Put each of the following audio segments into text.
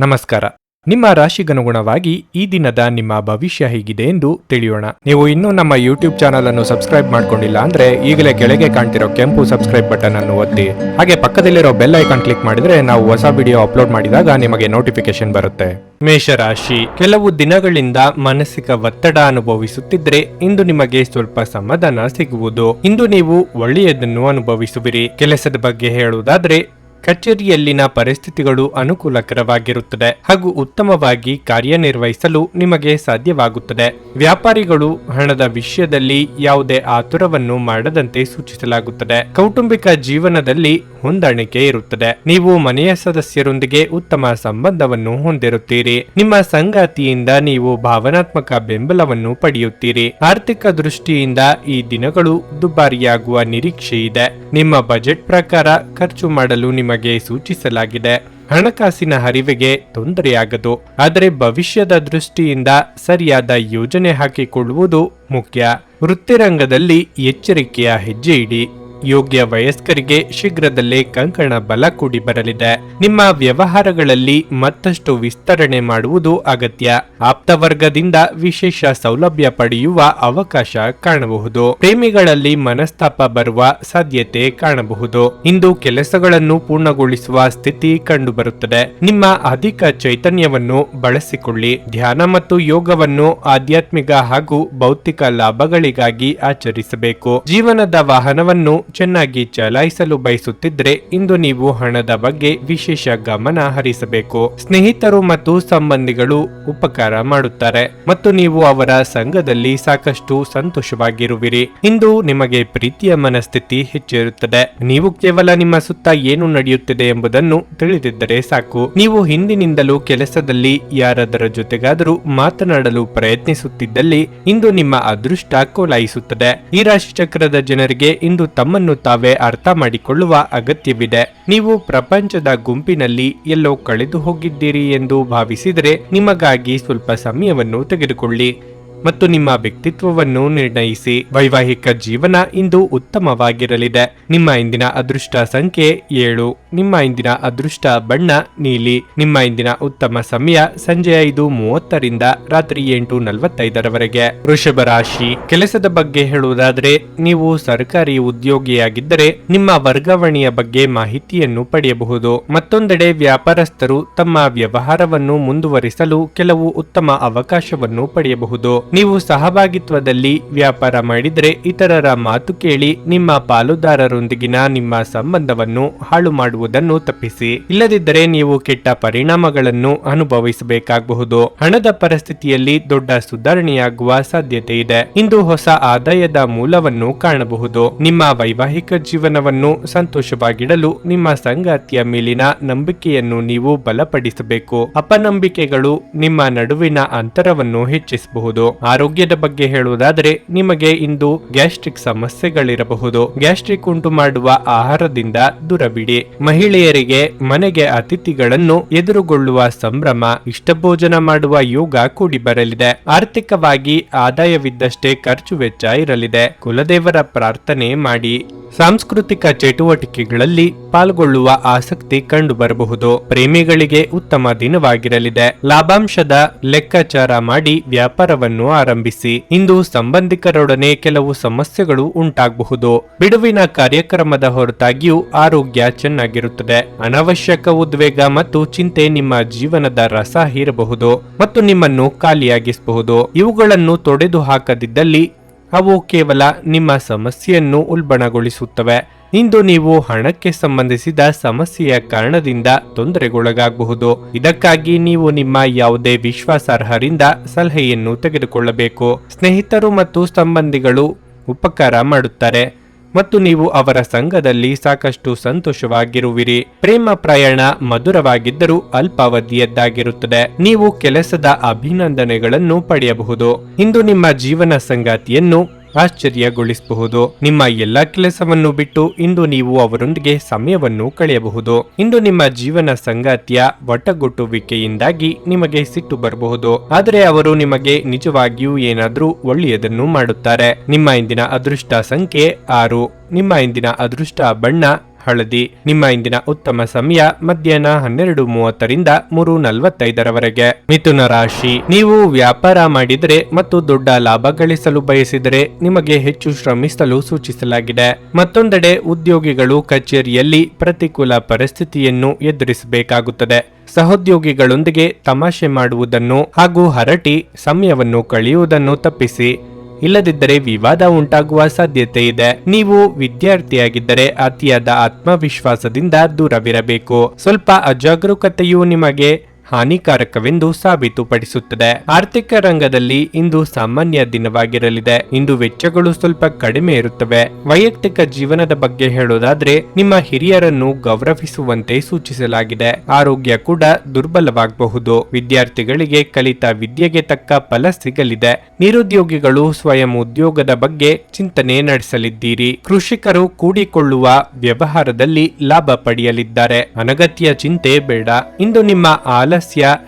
ನಮಸ್ಕಾರ. ನಿಮ್ಮ ರಾಶಿಗನುಗುಣವಾಗಿ ಈ ದಿನದ ನಿಮ್ಮ ಭವಿಷ್ಯ ಹೇಗಿದೆ ಎಂದು ತಿಳಿಯೋಣ. ನೀವು ಇನ್ನೂ ನಮ್ಮ ಯೂಟ್ಯೂಬ್ ಚಾನಲ್ ಅನ್ನು ಸಬ್ಸ್ಕ್ರೈಬ್ ಮಾಡ್ಕೊಂಡಿಲ್ಲ ಅಂದ್ರೆ ಈಗಲೇ ಕೆಳಗೆ ಕಾಣ್ತಿರೋ ಕೆಂಪು ಸಬ್ಸ್ಕ್ರೈಬ್ ಬಟನ್ ಅನ್ನು ಒತ್ತಿ, ಹಾಗೆ ಪಕ್ಕದಲ್ಲಿರೋ ಬೆಲ್ ಐಕಾನ್ ಕ್ಲಿಕ್ ಮಾಡಿದ್ರೆ ನಾವು ಹೊಸ ವಿಡಿಯೋ ಅಪ್ಲೋಡ್ ಮಾಡಿದಾಗ ನಿಮಗೆ ನೋಟಿಫಿಕೇಶನ್ ಬರುತ್ತೆ. ಮೇಷರಾಶಿ, ಕೆಲವು ದಿನಗಳಿಂದ ಮಾನಸಿಕ ಒತ್ತಡ ಅನುಭವಿಸುತ್ತಿದ್ರೆ ಇಂದು ನಿಮಗೆ ಸ್ವಲ್ಪ ಸಮಾಧಾನ ಸಿಗುವುದು. ಇಂದು ನೀವು ಒಳ್ಳೆಯದನ್ನು ಅನುಭವಿಸುವಿರಿ. ಕೆಲಸದ ಬಗ್ಗೆ ಹೇಳುವುದಾದ್ರೆ ಕಚೇರಿಯಲ್ಲಿನ ಪರಿಸ್ಥಿತಿಗಳು ಅನುಕೂಲಕರವಾಗಿರುತ್ತದೆ ಹಾಗೂ ಉತ್ತಮವಾಗಿ ಕಾರ್ಯನಿರ್ವಹಿಸಲು ನಿಮಗೆ ಸಾಧ್ಯವಾಗುತ್ತದೆ. ವ್ಯಾಪಾರಿಗಳು ಹಣದ ವಿಷಯದಲ್ಲಿ ಯಾವುದೇ ಆತುರವನ್ನು ಮಾಡದಂತೆ ಸೂಚಿಸಲಾಗುತ್ತದೆ. ಕೌಟುಂಬಿಕ ಜೀವನದಲ್ಲಿ ಹೊಂದಾಣಿಕೆ ಇರುತ್ತದೆ. ನೀವು ಮನೆಯ ಸದಸ್ಯರೊಂದಿಗೆ ಉತ್ತಮ ಸಂಬಂಧವನ್ನು ಹೊಂದಿರುತ್ತೀರಿ. ನಿಮ್ಮ ಸಂಗಾತಿಯಿಂದ ನೀವು ಭಾವನಾತ್ಮಕ ಬೆಂಬಲವನ್ನು ಪಡೆಯುತ್ತೀರಿ. ಆರ್ಥಿಕ ದೃಷ್ಟಿಯಿಂದ ಈ ದಿನಗಳು ದುಬಾರಿಯಾಗುವ ನಿರೀಕ್ಷೆ ಇದೆ. ನಿಮ್ಮ ಬಜೆಟ್ ಪ್ರಕಾರ ಖರ್ಚು ಮಾಡಲು ನಿಮಗೆ ಸೂಚಿಸಲಾಗಿದೆ. ಹಣಕಾಸಿನ ಹರಿವಿಗೆ ತೊಂದರೆಯಾಗದು, ಆದರೆ ಭವಿಷ್ಯದ ದೃಷ್ಟಿಯಿಂದ ಸರಿಯಾದ ಯೋಜನೆ ಹಾಕಿಕೊಳ್ಳುವುದು ಮುಖ್ಯ. ವೃತ್ತಿರಂಗದಲ್ಲಿ ಎಚ್ಚರಿಕೆಯ ಹೆಜ್ಜೆ ಇಡಿ. ಯೋಗ್ಯ ವಯಸ್ಕರಿಗೆ ಶೀಘ್ರದಲ್ಲೇ ಕಂಕಣ ಬಲ ಕೂಡಿ ಬರಲಿದೆ. ನಿಮ್ಮ ವ್ಯವಹಾರಗಳಲ್ಲಿ ಮತ್ತಷ್ಟು ವಿಸ್ತರಣೆ ಮಾಡುವುದು ಅಗತ್ಯ. ಆಪ್ತವರ್ಗದಿಂದ ವಿಶೇಷ ಸೌಲಭ್ಯ ಪಡೆಯುವ ಅವಕಾಶ ಕಾಣಬಹುದು. ಪ್ರೇಮಿಗಳಲ್ಲಿ ಮನಸ್ತಾಪ ಬರುವ ಸಾಧ್ಯತೆ ಕಾಣಬಹುದು. ಇಂದು ಕೆಲಸಗಳನ್ನು ಪೂರ್ಣಗೊಳಿಸುವ ಸ್ಥಿತಿ ಕಂಡುಬರುತ್ತದೆ. ನಿಮ್ಮ ಅಧಿಕ ಚೈತನ್ಯವನ್ನು ಬಳಸಿಕೊಳ್ಳಿ. ಧ್ಯಾನ ಮತ್ತು ಯೋಗವನ್ನು ಆಧ್ಯಾತ್ಮಿಕ ಹಾಗೂ ಭೌತಿಕ ಲಾಭಗಳಿಗಾಗಿ ಆಚರಿಸಬೇಕು. ಜೀವನದ ವಾಹನವನ್ನು ಚೆನ್ನಾಗಿ ಚಲಾಯಿಸಲು ಬಯಸುತ್ತಿದ್ರೆ ಇಂದು ನೀವು ಹಣದ ಬಗ್ಗೆ ವಿಶೇಷ ಗಮನ ಹರಿಸಬೇಕು. ಸ್ನೇಹಿತರು ಮತ್ತು ಸಂಬಂಧಿಗಳು ಉಪಕಾರ ಮಾಡುತ್ತಾರೆ ಮತ್ತು ನೀವು ಅವರ ಸಂಘದಲ್ಲಿ ಸಾಕಷ್ಟು ಸಂತೋಷವಾಗಿರುವಿರಿ. ಇಂದು ನಿಮಗೆ ಪ್ರೀತಿಯ ಮನಸ್ಥಿತಿ ಹೆಚ್ಚಿರುತ್ತದೆ. ನೀವು ಕೇವಲ ನಿಮ್ಮ ಸುತ್ತ ಏನು ನಡೆಯುತ್ತಿದೆ ಎಂಬುದನ್ನು ತಿಳಿದಿದ್ದರೆ ಸಾಕು. ನೀವು ಹಿಂದಿನಿಂದಲೂ ಕೆಲಸದಲ್ಲಿ ಯಾರದರ ಜೊತೆಗಾದರೂ ಮಾತನಾಡಲು ಪ್ರಯತ್ನಿಸುತ್ತಿದ್ದಲ್ಲಿ ಇಂದು ನಿಮ್ಮ ಅದೃಷ್ಟ ಕೋಲಾಯಿಸುತ್ತದೆ. ಈ ರಾಶಿ ಚಕ್ರದ ಜನರಿಗೆ ಇಂದು ತಮ್ಮನ್ನು ತಾವೇ ಅರ್ಥ ಮಾಡಿಕೊಳ್ಳುವ ಅಗತ್ಯವಿದೆ. ನೀವು ಪ್ರಪಂಚದ ಗುಂಪಿನಲ್ಲಿ ಎಲ್ಲೋ ಕಳೆದು ಹೋಗಿದ್ದೀರಿ ಎಂದು ಭಾವಿಸಿದರೆ ನಿಮಗಾಗಿ ಸ್ವಲ್ಪ ಸಮಯವನ್ನು ತೆಗೆದುಕೊಳ್ಳಿ ಮತ್ತು ನಿಮ್ಮ ವ್ಯಕ್ತಿತ್ವವನ್ನು ನಿರ್ಣಯಿಸಿ. ವೈವಾಹಿಕ ಜೀವನ ಇಂದು ಉತ್ತಮವಾಗಿರಲಿದೆ. ನಿಮ್ಮ ಇಂದಿನ ಅದೃಷ್ಟ ಸಂಖ್ಯೆ 7. ನಿಮ್ಮ ಇಂದಿನ ಅದೃಷ್ಟ ಬಣ್ಣ ನೀಲಿ. ನಿಮ್ಮ ಇಂದಿನ ಉತ್ತಮ ಸಮಯ ಸಂಜೆ 5:30ರಿಂದ ರಾತ್ರಿ 8:45ರವರೆಗೆ. ವೃಷಭ ರಾಶಿ, ಕೆಲಸದ ಬಗ್ಗೆ ಹೇಳುವುದಾದರೆ ನೀವು ಸರ್ಕಾರಿ ಉದ್ಯೋಗಿಯಾಗಿದ್ದರೆ ನಿಮ್ಮ ವರ್ಗಾವಣೆಯ ಬಗ್ಗೆ ಮಾಹಿತಿಯನ್ನು ಪಡೆಯಬಹುದು. ಮತ್ತೊಂದೆಡೆ ವ್ಯಾಪಾರಸ್ಥರು ತಮ್ಮ ವ್ಯವಹಾರವನ್ನು ಮುಂದುವರಿಸಲು ಕೆಲವು ಉತ್ತಮ ಅವಕಾಶವನ್ನು ಪಡೆಯಬಹುದು. ನೀವು ಸಹಭಾಗಿತ್ವದಲ್ಲಿ ವ್ಯಾಪಾರ ಮಾಡಿದರೆ ಇತರರ ಮಾತು ಕೇಳಿ ನಿಮ್ಮ ಪಾಲುದಾರರೊಂದಿಗಿನ ನಿಮ್ಮ ಸಂಬಂಧವನ್ನು ಹಾಳು ಮಾಡುವುದನ್ನು ತಪ್ಪಿಸಿ. ಇಲ್ಲದಿದ್ದರೆ ನೀವು ಕೆಟ್ಟ ಪರಿಣಾಮಗಳನ್ನು ಅನುಭವಿಸಬೇಕಾಗಬಹುದು. ಹಣದ ಪರಿಸ್ಥಿತಿಯಲ್ಲಿ ದೊಡ್ಡ ಸುಧಾರಣೆಯಾಗುವ ಸಾಧ್ಯತೆ ಇದೆ. ಇಂದು ಹೊಸ ಆದಾಯದ ಮೂಲವನ್ನು ಕಾಣಬಹುದು. ನಿಮ್ಮ ವೈವಾಹಿಕ ಜೀವನವನ್ನು ಸಂತೋಷವಾಗಿಡಲು ನಿಮ್ಮ ಸಂಗಾತಿಯ ಮೇಲಿನ ನಂಬಿಕೆಯನ್ನು ನೀವು ಬಲಪಡಿಸಬೇಕು. ಅಪನಂಬಿಕೆಗಳು ನಿಮ್ಮ ನಡುವಿನ ಅಂತರವನ್ನು ಹೆಚ್ಚಿಸಬಹುದು. ಆರೋಗ್ಯದ ಬಗ್ಗೆ ಹೇಳುವುದಾದರೆ ನಿಮಗೆ ಇಂದು ಗ್ಯಾಸ್ಟ್ರಿಕ್ ಸಮಸ್ಯೆಗಳಿರಬಹುದು. ಗ್ಯಾಸ್ಟ್ರಿಕ್ ಉಂಟು ಮಾಡುವ ಆಹಾರದಿಂದ ದೂರವಿಡಿ. ಮಹಿಳೆಯರಿಗೆ ಮನೆಗೆ ಅತಿಥಿಗಳನ್ನು ಎದುರುಗೊಳ್ಳುವ ಸಂಭ್ರಮ, ಇಷ್ಟಭೋಜನ ಮಾಡುವ ಯೋಗ ಕೂಡಿ ಬರಲಿದೆ. ಆರ್ಥಿಕವಾಗಿ ಆದಾಯವಿದ್ದಷ್ಟೇ ಖರ್ಚು ವೆಚ್ಚ ಇರಲಿದೆ. ಕುಲದೇವರ ಪ್ರಾರ್ಥನೆ ಮಾಡಿ. ಸಾಂಸ್ಕೃತಿಕ ಚಟುವಟಿಕೆಗಳಲ್ಲಿ ಪಾಲ್ಗೊಳ್ಳುವ ಆಸಕ್ತಿ ಕಂಡು ಬರಬಹುದು. ಪ್ರೇಮಿಗಳಿಗೆ ಉತ್ತಮ ದಿನವಾಗಿರಲಿದೆ. ಲಾಭಾಂಶದ ಲೆಕ್ಕಾಚಾರ ಮಾಡಿ ವ್ಯಾಪಾರವನ್ನು ಆರಂಭಿಸಿ. ಇಂದು ಸಂಬಂಧಿಕರೊಡನೆ ಕೆಲವು ಸಮಸ್ಯೆಗಳು ಉಂಟಾಗಬಹುದು. ಬಿಡುವಿನ ಕಾರ್ಯಕ್ರಮದ ಹೊರತಾಗಿಯೂ ಆರೋಗ್ಯ ಚೆನ್ನಾಗಿರುತ್ತದೆ. ಅನಾವಶ್ಯಕ ಉದ್ವೇಗ ಮತ್ತು ಚಿಂತೆ ನಿಮ್ಮ ಜೀವನದ ರಸ ಹೀರಬಹುದು ಮತ್ತು ನಿಮ್ಮನ್ನು ಖಾಲಿಯಾಗಿಸಬಹುದು. ಇವುಗಳನ್ನು ತೊಡೆದು ಹಾಕದಿದ್ದಲ್ಲಿ ಅವು ಕೇವಲ ನಿಮ್ಮ ಸಮಸ್ಯೆಯನ್ನು ಉಲ್ಬಣಗೊಳಿಸುತ್ತವೆ. ಇಂದು ನೀವು ಹಣಕ್ಕೆ ಸಂಬಂಧಿಸಿದ ಸಮಸ್ಯೆಯ ಕಾರಣದಿಂದ ತೊಂದರೆಗೊಳಗಾಗಬಹುದು. ಇದಕ್ಕಾಗಿ ನೀವು ನಿಮ್ಮ ಯಾವುದೇ ವಿಶ್ವಾಸಾರ್ಹರಿಂದ ಸಲಹೆಯನ್ನು ತೆಗೆದುಕೊಳ್ಳಬೇಕು. ಸ್ನೇಹಿತರು ಮತ್ತು ಸಂಬಂಧಿಗಳು ಉಪಕಾರ ಮಾಡುತ್ತಾರೆ ಮತ್ತು ನೀವು ಅವರ ಸಂಘದಲ್ಲಿ ಸಾಕಷ್ಟು ಸಂತೋಷವಾಗಿರುವಿರಿ. ಪ್ರೇಮ ಪ್ರಯಾಣ ಮಧುರವಾಗಿದ್ದರೂ ಅಲ್ಪಾವಧಿಯದ್ದಾಗಿರುತ್ತದೆ. ನೀವು ಕೆಲಸದ ಅಭಿನಂದನೆಗಳನ್ನು ಪಡೆಯಬಹುದು. ಇಂದು ನಿಮ್ಮ ಜೀವನ ಸಂಗಾತಿಯನ್ನು ಆಶ್ಚರ್ಯಗೊಳಿಸಬಹುದು. ನಿಮ್ಮ ಎಲ್ಲಾ ಕೆಲಸವನ್ನು ಬಿಟ್ಟು ಇಂದು ನೀವು ಅವರೊಂದಿಗೆ ಸಮಯವನ್ನು ಕಳೆಯಬಹುದು. ಇಂದು ನಿಮ್ಮ ಜೀವನ ಸಂಗಾತಿಯ ಒಟ್ಟಗೊಟ್ಟುವಿಕೆಯಿಂದಾಗಿ ನಿಮಗೆ ಸಿಟ್ಟು ಬರಬಹುದು, ಆದರೆ ಅವರು ನಿಮಗೆ ನಿಜವಾಗಿಯೂ ಏನಾದರೂ ಒಳ್ಳೆಯದನ್ನು ಮಾಡುತ್ತಾರೆ. ನಿಮ್ಮ ಇಂದಿನ ಅದೃಷ್ಟ ಸಂಖ್ಯೆ 6. ನಿಮ್ಮ ಇಂದಿನ ಅದೃಷ್ಟ ಬಣ್ಣ ಹಳದಿ. ನಿಮ್ಮ ಇಂದಿನ ಉತ್ತಮ ಸಮಯ ಮಧ್ಯಾಹ್ನ 12:30ರಿಂದ 3:45ರವರೆಗೆ. ಮಿಥುನ ರಾಶಿ, ನೀವು ವ್ಯಾಪಾರ ಮಾಡಿದರೆ ಮತ್ತು ದೊಡ್ಡ ಲಾಭ ಗಳಿಸಲು ಬಯಸಿದರೆ ನಿಮಗೆ ಹೆಚ್ಚು ಶ್ರಮಿಸಲು ಸೂಚಿಸಲಾಗಿದೆ. ಮತ್ತೊಂದೆಡೆ ಉದ್ಯೋಗಿಗಳು ಕಚೇರಿಯಲ್ಲಿ ಪ್ರತಿಕೂಲ ಪರಿಸ್ಥಿತಿಯನ್ನು ಎದುರಿಸಬೇಕಾಗುತ್ತದೆ. ಸಹೋದ್ಯೋಗಿಗಳೊಂದಿಗೆ ತಮಾಷೆ ಮಾಡುವುದನ್ನು ಹಾಗೂ ಹರಟಿ ಸಮಯವನ್ನು ಕಳೆಯುವುದನ್ನು ತಪ್ಪಿಸಿ. ಇಲ್ಲದಿದ್ದರೆ ವಿವಾದ ಉಂಟಾಗುವ ಸಾಧ್ಯತೆ ಇದೆ. ನೀವು ವಿದ್ಯಾರ್ಥಿಯಾಗಿದ್ದರೆ ಅತಿಯಾದ ಆತ್ಮವಿಶ್ವಾಸದಿಂದ ದೂರವಿರಬೇಕು. ಸ್ವಲ್ಪ ಅಜಾಗರೂಕತೆಯು ನಿಮಗೆ ಹಾನಿಕಾರಕವೆಂದು ಸಾಬೀತುಪಡಿಸುತ್ತದೆ. ಆರ್ಥಿಕ ರಂಗದಲ್ಲಿ ಇಂದು ಸಾಮಾನ್ಯ ದಿನವಾಗಿರಲಿದೆ. ಇಂದು ವೆಚ್ಚಗಳು ಸ್ವಲ್ಪ ಕಡಿಮೆ ಇರುತ್ತವೆ. ವೈಯಕ್ತಿಕ ಜೀವನದ ಬಗ್ಗೆ ಹೇಳೋದಾದ್ರೆ ನಿಮ್ಮ ಹಿರಿಯರನ್ನು ಗೌರವಿಸುವಂತೆ ಸೂಚಿಸಲಾಗಿದೆ. ಆರೋಗ್ಯ ಕೂಡ ದುರ್ಬಲವಾಗಬಹುದು. ವಿದ್ಯಾರ್ಥಿಗಳಿಗೆ ಕಲಿತ ವಿದ್ಯೆಗೆ ತಕ್ಕ ಫಲ ಸಿಗಲಿದೆ. ನಿರುದ್ಯೋಗಿಗಳು ಸ್ವಯಂ ಉದ್ಯೋಗದ ಬಗ್ಗೆ ಚಿಂತನೆ ನಡೆಸಲಿದ್ದೀರಿ. ಕೃಷಿಕರು ಕೂಡಿಕೊಳ್ಳುವ ವ್ಯವಹಾರದಲ್ಲಿ ಲಾಭ ಪಡೆಯಲಿದ್ದಾರೆ. ಅನಗತ್ಯ ಚಿಂತೆ ಬೇಡ. ಇಂದು ನಿಮ್ಮ ಆಲಸ್ಯ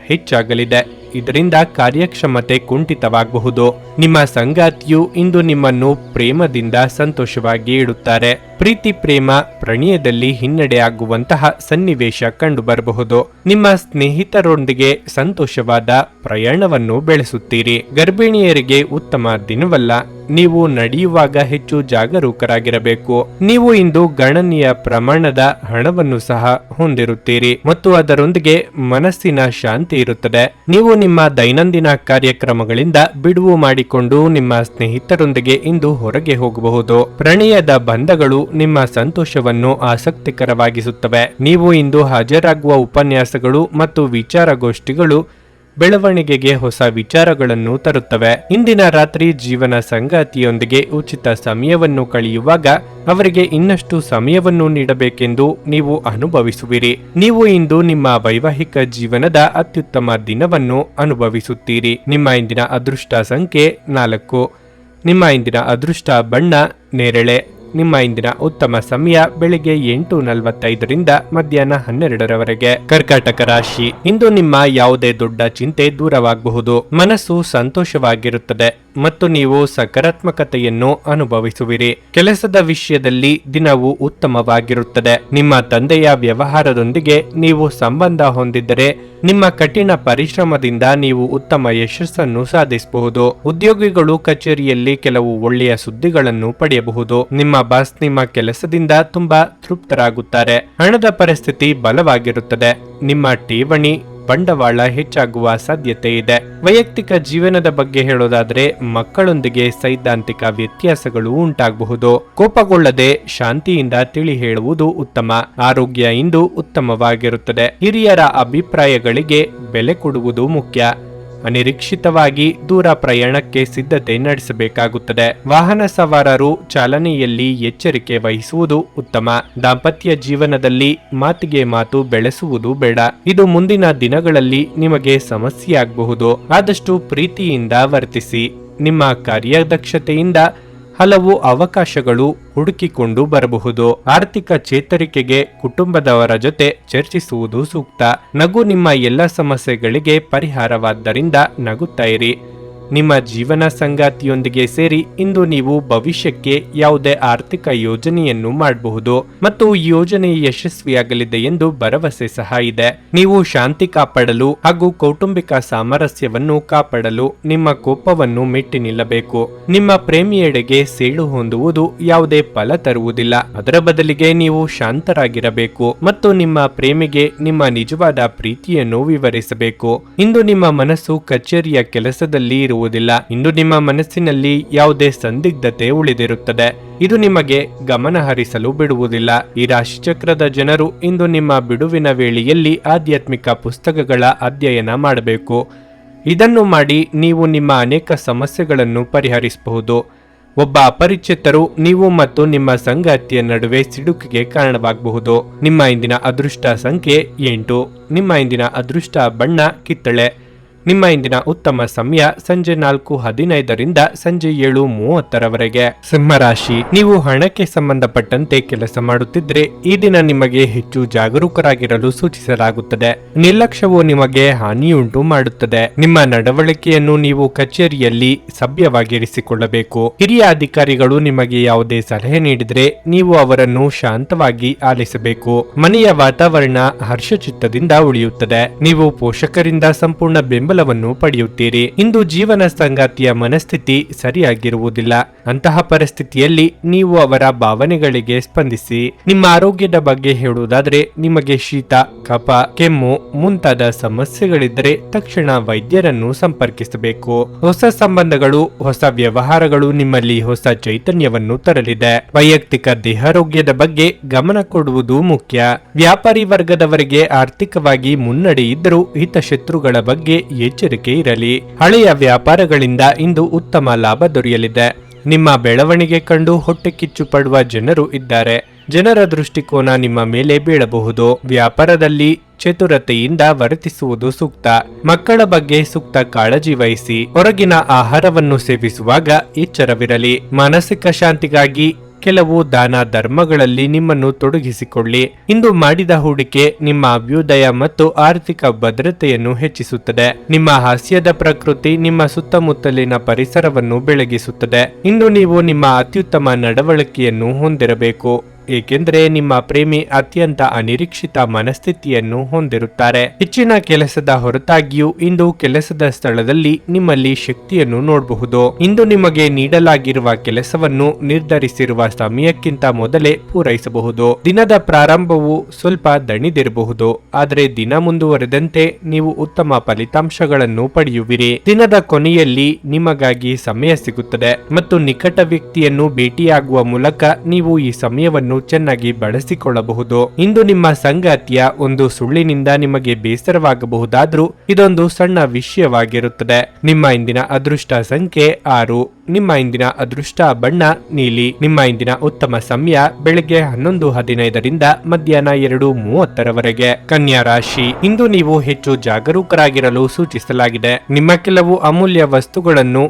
ಹೆಚ್ಚಾಗಲಿದೆ. ಇದರಿಂದ ಕಾರ್ಯಕ್ಷಮತೆ ಕುಂಠಿತವಾಗಬಹುದು. ನಿಮ್ಮ ಸಂಗಾತಿಯು ಇಂದು ನಿಮ್ಮನ್ನು ಪ್ರೇಮದಿಂದ ಸಂತೋಷವಾಗಿ ಇಡುತ್ತಾರೆ. ಪ್ರೀತಿ ಪ್ರೇಮ ಪ್ರಣಯದಲ್ಲಿ ಹಿನ್ನಡೆಯಾಗುವಂತಹ ಸನ್ನಿವೇಶ ಕಂಡುಬರಬಹುದು. ನಿಮ್ಮ ಸ್ನೇಹಿತರೊಂದಿಗೆ ಸಂತೋಷವಾದ ಪ್ರಯಾಣವನ್ನು ಬೆಳೆಸುತ್ತೀರಿ. ಗರ್ಭಿಣಿಯರಿಗೆ ಉತ್ತಮ ದಿನವಲ್ಲ. ನೀವು ನಡೆಯುವಾಗ ಹೆಚ್ಚು ಜಾಗರೂಕರಾಗಿರಬೇಕು. ನೀವು ಇಂದು ಗಣನೀಯ ಪ್ರಮಾಣದ ಹಣವನ್ನು ಸಹ ಹೊಂದಿರುತ್ತೀರಿ ಮತ್ತು ಅದರೊಂದಿಗೆ ಮನಸ್ಸಿನ ಶಾಂತಿ ಇರುತ್ತದೆ. ನೀವು ನಿಮ್ಮ ದೈನಂದಿನ ಕಾರ್ಯಕ್ರಮಗಳಿಂದ ಬಿಡುವು ಮಾಡಿಕೊಂಡು ನಿಮ್ಮ ಸ್ನೇಹಿತರೊಂದಿಗೆ ಇಂದು ಹೊರಗೆ ಹೋಗಬಹುದು. ಪ್ರಣಯದ ಬಂಧಗಳು ನಿಮ್ಮ ಸಂತೋಷವನ್ನು ಆಸಕ್ತಿಕರವಾಗಿಸುತ್ತವೆ. ನೀವು ಇಂದು ಹಾಜರಾಗುವ ಉಪನ್ಯಾಸಗಳು ಮತ್ತು ವಿಚಾರಗೋಷ್ಠಿಗಳು ಬೆಳವಣಿಗೆಗೆ ಹೊಸ ವಿಚಾರಗಳನ್ನು ತರುತ್ತವೆ. ಇಂದಿನ ರಾತ್ರಿ ಜೀವನ ಸಂಗಾತಿಯೊಂದಿಗೆ ಉಚಿತ ಸಮಯವನ್ನು ಕಳೆಯುವಾಗ ಅವರಿಗೆ ಇನ್ನಷ್ಟು ಸಮಯವನ್ನು ನೀಡಬೇಕೆಂದು ನೀವು ಅನುಭವಿಸುವಿರಿ. ನೀವು ಇಂದು ನಿಮ್ಮ ವೈವಾಹಿಕ ಜೀವನದ ಅತ್ಯುತ್ತಮ ದಿನವನ್ನು ಅನುಭವಿಸುತ್ತೀರಿ. ನಿಮ್ಮ ಇಂದಿನ ಅದೃಷ್ಟ ಸಂಖ್ಯೆ 4. ನಿಮ್ಮ ಇಂದಿನ ಅದೃಷ್ಟ ಬಣ್ಣ ನೇರಳೆ. ನಿಮ್ಮ ಇಂದಿನ ಉತ್ತಮ ಸಮಯ ಬೆಳಿಗ್ಗೆ 8:45ರಿಂದ ಮಧ್ಯಾಹ್ನ 12ರವರೆಗೆ. ಕರ್ಕಾಟಕ ರಾಶಿ, ಇಂದು ನಿಮ್ಮ ಯಾವುದೇ ದೊಡ್ಡ ಚಿಂತೆ ದೂರವಾಗಬಹುದು. ಮನಸ್ಸು ಸಂತೋಷವಾಗಿರುತ್ತದೆ ಮತ್ತು ನೀವು ಸಕಾರಾತ್ಮಕತೆಯನ್ನು ಅನುಭವಿಸುವಿರಿ. ಕೆಲಸದ ವಿಷಯದಲ್ಲಿ ದಿನವು ಉತ್ತಮವಾಗಿರುತ್ತದೆ. ನಿಮ್ಮ ತಂದೆಯ ವ್ಯವಹಾರದೊಂದಿಗೆ ನೀವು ಸಂಬಂಧ ಹೊಂದಿದ್ದರೆ ನಿಮ್ಮ ಕಠಿಣ ಪರಿಶ್ರಮದಿಂದ ನೀವು ಉತ್ತಮ ಯಶಸ್ಸನ್ನು ಸಾಧಿಸಬಹುದು. ಉದ್ಯೋಗಿಗಳು ಕಚೇರಿಯಲ್ಲಿ ಕೆಲವು ಒಳ್ಳೆಯ ಸುದ್ದಿಗಳನ್ನು ಪಡೆಯಬಹುದು. ನಿಮ್ಮ ಬಾಸ್ ನಿಮ್ಮ ಕೆಲಸದಿಂದ ತುಂಬಾ ತೃಪ್ತರಾಗುತ್ತಾರೆ. ಹಣದ ಪರಿಸ್ಥಿತಿ ಬಲವಾಗಿರುತ್ತದೆ. ನಿಮ್ಮ ಠೇವಣಿ ಬಂಡವಾಳ ಹೆಚ್ಚಾಗುವ ಸಾಧ್ಯತೆ ಇದೆ. ವೈಯಕ್ತಿಕ ಜೀವನದ ಬಗ್ಗೆ ಹೇಳೋದಾದ್ರೆ ಮಕ್ಕಳೊಂದಿಗೆ ಸೈದ್ಧಾಂತಿಕ ವ್ಯತ್ಯಾಸಗಳು ಉಂಟಾಗಬಹುದು. ಕೋಪಗೊಳ್ಳದೆ ಶಾಂತಿಯಿಂದ ತಿಳಿ ಹೇಳುವುದು ಉತ್ತಮ. ಆರೋಗ್ಯ ಇಂದು ಉತ್ತಮವಾಗಿರುತ್ತದೆ. ಹಿರಿಯರ ಅಭಿಪ್ರಾಯಗಳಿಗೆ ಬೆಲೆ ಕೊಡುವುದು ಮುಖ್ಯ. ಅನಿರೀಕ್ಷಿತವಾಗಿ ದೂರ ಪ್ರಯಾಣಕ್ಕೆ ಸಿದ್ಧತೆ ನಡೆಸಬೇಕಾಗುತ್ತದೆ. ವಾಹನ ಸವಾರರು ಚಾಲನೆಯಲ್ಲಿ ಎಚ್ಚರಿಕೆ ವಹಿಸುವುದು ಉತ್ತಮ. ದಾಂಪತ್ಯ ಜೀವನದಲ್ಲಿ ಮಾತಿಗೆ ಮಾತು ಬೆಳೆಸುವುದು ಬೇಡ. ಇದು ಮುಂದಿನ ದಿನಗಳಲ್ಲಿ ನಿಮಗೆ ಸಮಸ್ಯೆಯಾಗಬಹುದು. ಆದಷ್ಟು ಪ್ರೀತಿಯಿಂದ ವರ್ತಿಸಿ. ನಿಮ್ಮ ಕಾರ್ಯದಕ್ಷತೆಯಿಂದ ಹಲವು ಅವಕಾಶಗಳು ಹುಡುಕಿಕೊಂಡು ಬರಬಹುದು. ಆರ್ಥಿಕ ಚೇತರಿಕೆಗೆ ಕುಟುಂಬದವರ ಜೊತೆ ಚರ್ಚಿಸುವುದು ಸೂಕ್ತ. ನಗು ನಿಮ್ಮ ಎಲ್ಲ ಸಮಸ್ಯೆಗಳಿಗೆ ಪರಿಹಾರವಾದ್ದರಿಂದ ನಗುತ್ತಾ ಇರಿ. ನಿಮ್ಮ ಜೀವನ ಸಂಗಾತಿಯೊಂದಿಗೆ ಸೇರಿ ಇಂದು ನೀವು ಭವಿಷ್ಯಕ್ಕೆ ಯಾವುದೇ ಆರ್ಥಿಕ ಯೋಜನೆಯನ್ನು ಮಾಡಬಹುದು ಮತ್ತು ಈ ಯೋಜನೆ ಯಶಸ್ವಿಯಾಗಲಿದೆ ಎಂದು ಭರವಸೆ ಸಹ ಇದೆ. ನೀವು ಶಾಂತಿ ಕಾಪಾಡಲು ಹಾಗೂ ಕೌಟುಂಬಿಕ ಸಾಮರಸ್ಯವನ್ನು ಕಾಪಾಡಲು ನಿಮ್ಮ ಕೋಪವನ್ನು ಮೆಟ್ಟಿ ನಿಲ್ಲಬೇಕು. ನಿಮ್ಮ ಪ್ರೇಮಿಯೆಡೆಗೆ ಸೇಡು ಹೊಂದುವುದು ಯಾವುದೇ ಫಲ ತರುವುದಿಲ್ಲ. ಅದರ ಬದಲಿಗೆ ನೀವು ಶಾಂತರಾಗಿರಬೇಕು ಮತ್ತು ನಿಮ್ಮ ಪ್ರೇಮಿಗೆ ನಿಮ್ಮ ನಿಜವಾದ ಪ್ರೀತಿಯನ್ನು ವಿವರಿಸಬೇಕು. ಇಂದು ನಿಮ್ಮ ಮನಸ್ಸು ಕಚೇರಿಯ ಕೆಲಸದಲ್ಲಿ ಇಂದು ನಿಮ್ಮ ಮನಸ್ಸಿನಲ್ಲಿ ಯಾವುದೇ ಸಂದಿಗ್ಧತೆ ಉಳಿದಿರುತ್ತದೆ. ಇದು ನಿಮಗೆ ಗಮನ ಹರಿಸಲು ಬಿಡುವುದಿಲ್ಲ. ಈ ರಾಶಿಚಕ್ರದ ಜನರು ಇಂದು ನಿಮ್ಮ ಬಿಡುವಿನ ವೇಳೆಯಲ್ಲಿ ಆಧ್ಯಾತ್ಮಿಕ ಪುಸ್ತಕಗಳ ಅಧ್ಯಯನ ಮಾಡಬೇಕು. ಇದನ್ನು ಮಾಡಿ ನೀವು ನಿಮ್ಮ ಅನೇಕ ಸಮಸ್ಯೆಗಳನ್ನು ಪರಿಹರಿಸಬಹುದು. ಒಬ್ಬ ಅಪರಿಚಿತರು ನೀವು ಮತ್ತು ನಿಮ್ಮ ಸಂಗಾತಿಯ ನಡುವೆ ಸಿಡುಕಿಗೆ ಕಾರಣವಾಗಬಹುದು. ನಿಮ್ಮ ಇಂದಿನ ಅದೃಷ್ಟ ಸಂಖ್ಯೆ 8. ನಿಮ್ಮ ಇಂದಿನ ಅದೃಷ್ಟ ಬಣ್ಣ ಕಿತ್ತಳೆ. ನಿಮ್ಮ ಇಂದಿನ ಉತ್ತಮ ಸಮಯ ಸಂಜೆ 4:15ರಿಂದ ಸಂಜೆ 7:30ರವರೆಗೆ. ಸಿಂಹರಾಶಿ, ನೀವು ಹಣಕ್ಕೆ ಸಂಬಂಧಪಟ್ಟಂತೆ ಕೆಲಸ ಮಾಡುತ್ತಿದ್ರೆ ಈ ದಿನ ನಿಮಗೆ ಹೆಚ್ಚು ಜಾಗರೂಕರಾಗಿರಲು ಸೂಚಿಸಲಾಗುತ್ತದೆ. ನಿರ್ಲಕ್ಷ್ಯವು ನಿಮಗೆ ಹಾನಿಯುಂಟು ಮಾಡುತ್ತದೆ. ನಿಮ್ಮ ನಡವಳಿಕೆಯನ್ನು ನೀವು ಕಚೇರಿಯಲ್ಲಿ ಸಭ್ಯವಾಗಿರಿಸಿಕೊಳ್ಳಬೇಕು. ಹಿರಿಯ ಅಧಿಕಾರಿಗಳು ನಿಮಗೆ ಯಾವುದೇ ಸಲಹೆ ನೀಡಿದ್ರೆ ನೀವು ಅವರನ್ನು ಶಾಂತವಾಗಿ ಆಲಿಸಬೇಕು. ಮನೆಯ ವಾತಾವರಣ ಹರ್ಷಚಿತ್ತದಿಂದ ಉಳಿಯುತ್ತದೆ. ನೀವು ಪೋಷಕರಿಂದ ಸಂಪೂರ್ಣ ಬೆಂಬಲವನ್ನು ಪಡೆಯುತ್ತೀರಿ. ಇಂದು ಜೀವನ ಸಂಗಾತಿಯ ಮನಸ್ಥಿತಿ ಸರಿಯಾಗಿರುವುದಿಲ್ಲ. ಅಂತಹ ಪರಿಸ್ಥಿತಿಯಲ್ಲಿ ನೀವು ಅವರ ಭಾವನೆಗಳಿಗೆ ಸ್ಪಂದಿಸಿ. ನಿಮ್ಮ ಆರೋಗ್ಯದ ಬಗ್ಗೆ ಹೇಳುವುದಾದ್ರೆ ನಿಮಗೆ ಶೀತ, ಕಫ, ಕೆಮ್ಮು ಮುಂತಾದ ಸಮಸ್ಯೆಗಳಿದ್ದರೆ ತಕ್ಷಣ ವೈದ್ಯರನ್ನು ಸಂಪರ್ಕಿಸಬೇಕು. ಹೊಸ ಸಂಬಂಧಗಳು, ಹೊಸ ವ್ಯವಹಾರಗಳು ನಿಮ್ಮಲ್ಲಿ ಹೊಸ ಚೈತನ್ಯವನ್ನು ತರಲಿದೆ. ವೈಯಕ್ತಿಕ ದೇಹಾರೋಗ್ಯದ ಬಗ್ಗೆ ಗಮನ ಕೊಡುವುದು ಮುಖ್ಯ. ವ್ಯಾಪಾರಿ ವರ್ಗದವರಿಗೆ ಆರ್ಥಿಕವಾಗಿ ಮುನ್ನಡೆ ಇದ್ದರೂ ಹಿತಶತ್ರುಗಳ ಬಗ್ಗೆ ಎಚ್ಚರಿಕೆ ಇರಲಿ. ಹಳೆಯ ವ್ಯಾಪಾರಗಳಿಂದ ಇಂದು ಉತ್ತಮ ಲಾಭ ದೊರೆಯಲಿದೆ. ನಿಮ್ಮ ಬೆಳವಣಿಗೆ ಕಂಡು ಹೊಟ್ಟೆ ಕಿಚ್ಚು ಪಡುವ ಜನರು ಇದ್ದಾರೆ. ಜನರ ದೃಷ್ಟಿಕೋನ ನಿಮ್ಮ ಮೇಲೆ ಬೀಳಬಹುದು. ವ್ಯಾಪಾರದಲ್ಲಿ ಚತುರತೆಯಿಂದ ವರ್ತಿಸುವುದು ಸೂಕ್ತ. ಮಕ್ಕಳ ಬಗ್ಗೆ ಸೂಕ್ತ ಕಾಳಜಿ ವಹಿಸಿ. ಹೊರಗಿನ ಆಹಾರವನ್ನು ಸೇವಿಸುವಾಗ ಎಚ್ಚರವಿರಲಿ. ಮಾನಸಿಕ ಶಾಂತಿಗಾಗಿ ಕೆಲವು ದಾನ ಧರ್ಮಗಳಲ್ಲಿ ನಿಮ್ಮನ್ನು ತೊಡಗಿಸಿಕೊಳ್ಳಿ. ಇಂದು ಮಾಡಿದ ಹೂಡಿಕೆ ನಿಮ್ಮ ಅಭ್ಯುದಯ ಮತ್ತು ಆರ್ಥಿಕ ಭದ್ರತೆಯನ್ನು ಹೆಚ್ಚಿಸುತ್ತದೆ. ನಿಮ್ಮ ಹಾಸ್ಯದ ಪ್ರಕೃತಿ ನಿಮ್ಮ ಸುತ್ತಮುತ್ತಲಿನ ಪರಿಸರವನ್ನು ಬೆಳಗಿಸುತ್ತದೆ. ಇಂದು ನೀವು ನಿಮ್ಮ ಅತ್ಯುತ್ತಮ ನಡವಳಿಕೆಯನ್ನು ಹೊಂದಿರಬೇಕು, ಏಕೆಂದರೆ ನಿಮ್ಮ ಪ್ರೇಮಿ ಅತ್ಯಂತ ಅನಿರೀಕ್ಷಿತ ಮನಸ್ಥಿತಿಯನ್ನು ಹೊಂದಿರುತ್ತಾರೆ. ಹೆಚ್ಚಿನ ಕೆಲಸದ ಹೊರತಾಗಿಯೂ ಇಂದು ಕೆಲಸದ ಸ್ಥಳದಲ್ಲಿ ನಿಮ್ಮಲ್ಲಿ ಶಕ್ತಿಯನ್ನು ನೋಡಬಹುದು. ಇಂದು ನಿಮಗೆ ನೀಡಲಾಗಿರುವ ಕೆಲಸವನ್ನು ನಿರ್ಧರಿಸಿರುವ ಸಮಯಕ್ಕಿಂತ ಮೊದಲೇ ಪೂರೈಸಬಹುದು. ದಿನದ ಪ್ರಾರಂಭವು ಸ್ವಲ್ಪ ದಣಿದಿರಬಹುದು, ಆದರೆ ದಿನ ಮುಂದುವರೆದಂತೆ ನೀವು ಉತ್ತಮ ಫಲಿತಾಂಶಗಳನ್ನು ಪಡೆಯುವಿರಿ. ದಿನದ ಕೊನೆಯಲ್ಲಿ ನಿಮಗಾಗಿ ಸಮಯ ಸಿಗುತ್ತದೆ ಮತ್ತು ನಿಕಟ ವ್ಯಕ್ತಿಯನ್ನು ಭೇಟಿಯಾಗುವ ಮೂಲಕ ನೀವು ಈ ಸಮಯವನ್ನು ಚೆನ್ನಾಗಿ ಬಳಸಿಕೊಳ್ಳಬಹುದು. ಇಂದು ನಿಮ್ಮ ಸಂಗಾತಿಯ ಒಂದು ಸುಳ್ಳಿನಿಂದ ನಿಮಗೆ ಬೇಸರವಾಗಬಹುದಾದ್ರೂ ಇದೊಂದು ಸಣ್ಣ ವಿಷಯವಾಗಿರುತ್ತದೆ. ನಿಮ್ಮ ಇಂದಿನ ಅದೃಷ್ಟ ಸಂಖ್ಯೆ 6. ನಿಮ್ಮ ಇಂದಿನ ಅದೃಷ್ಟ ಬಣ್ಣ ನೀಲಿ. ನಿಮ್ಮ ಇಂದಿನ ಉತ್ತಮ ಸಮಯ ಬೆಳಗ್ಗೆ 11:15ರಿಂದ ಮಧ್ಯಾಹ್ನ 2:30ರವರೆಗೆ. ಕನ್ಯಾ ರಾಶಿ, ಇಂದು ನೀವು ಹೆಚ್ಚು ಜಾಗರೂಕರಾಗಿರಲು ಸೂಚಿಸಲಾಗಿದೆ. ನಿಮ್ಮ ಕೆಲವು ಅಮೂಲ್ಯ ವಸ್ತುಗಳನ್ನು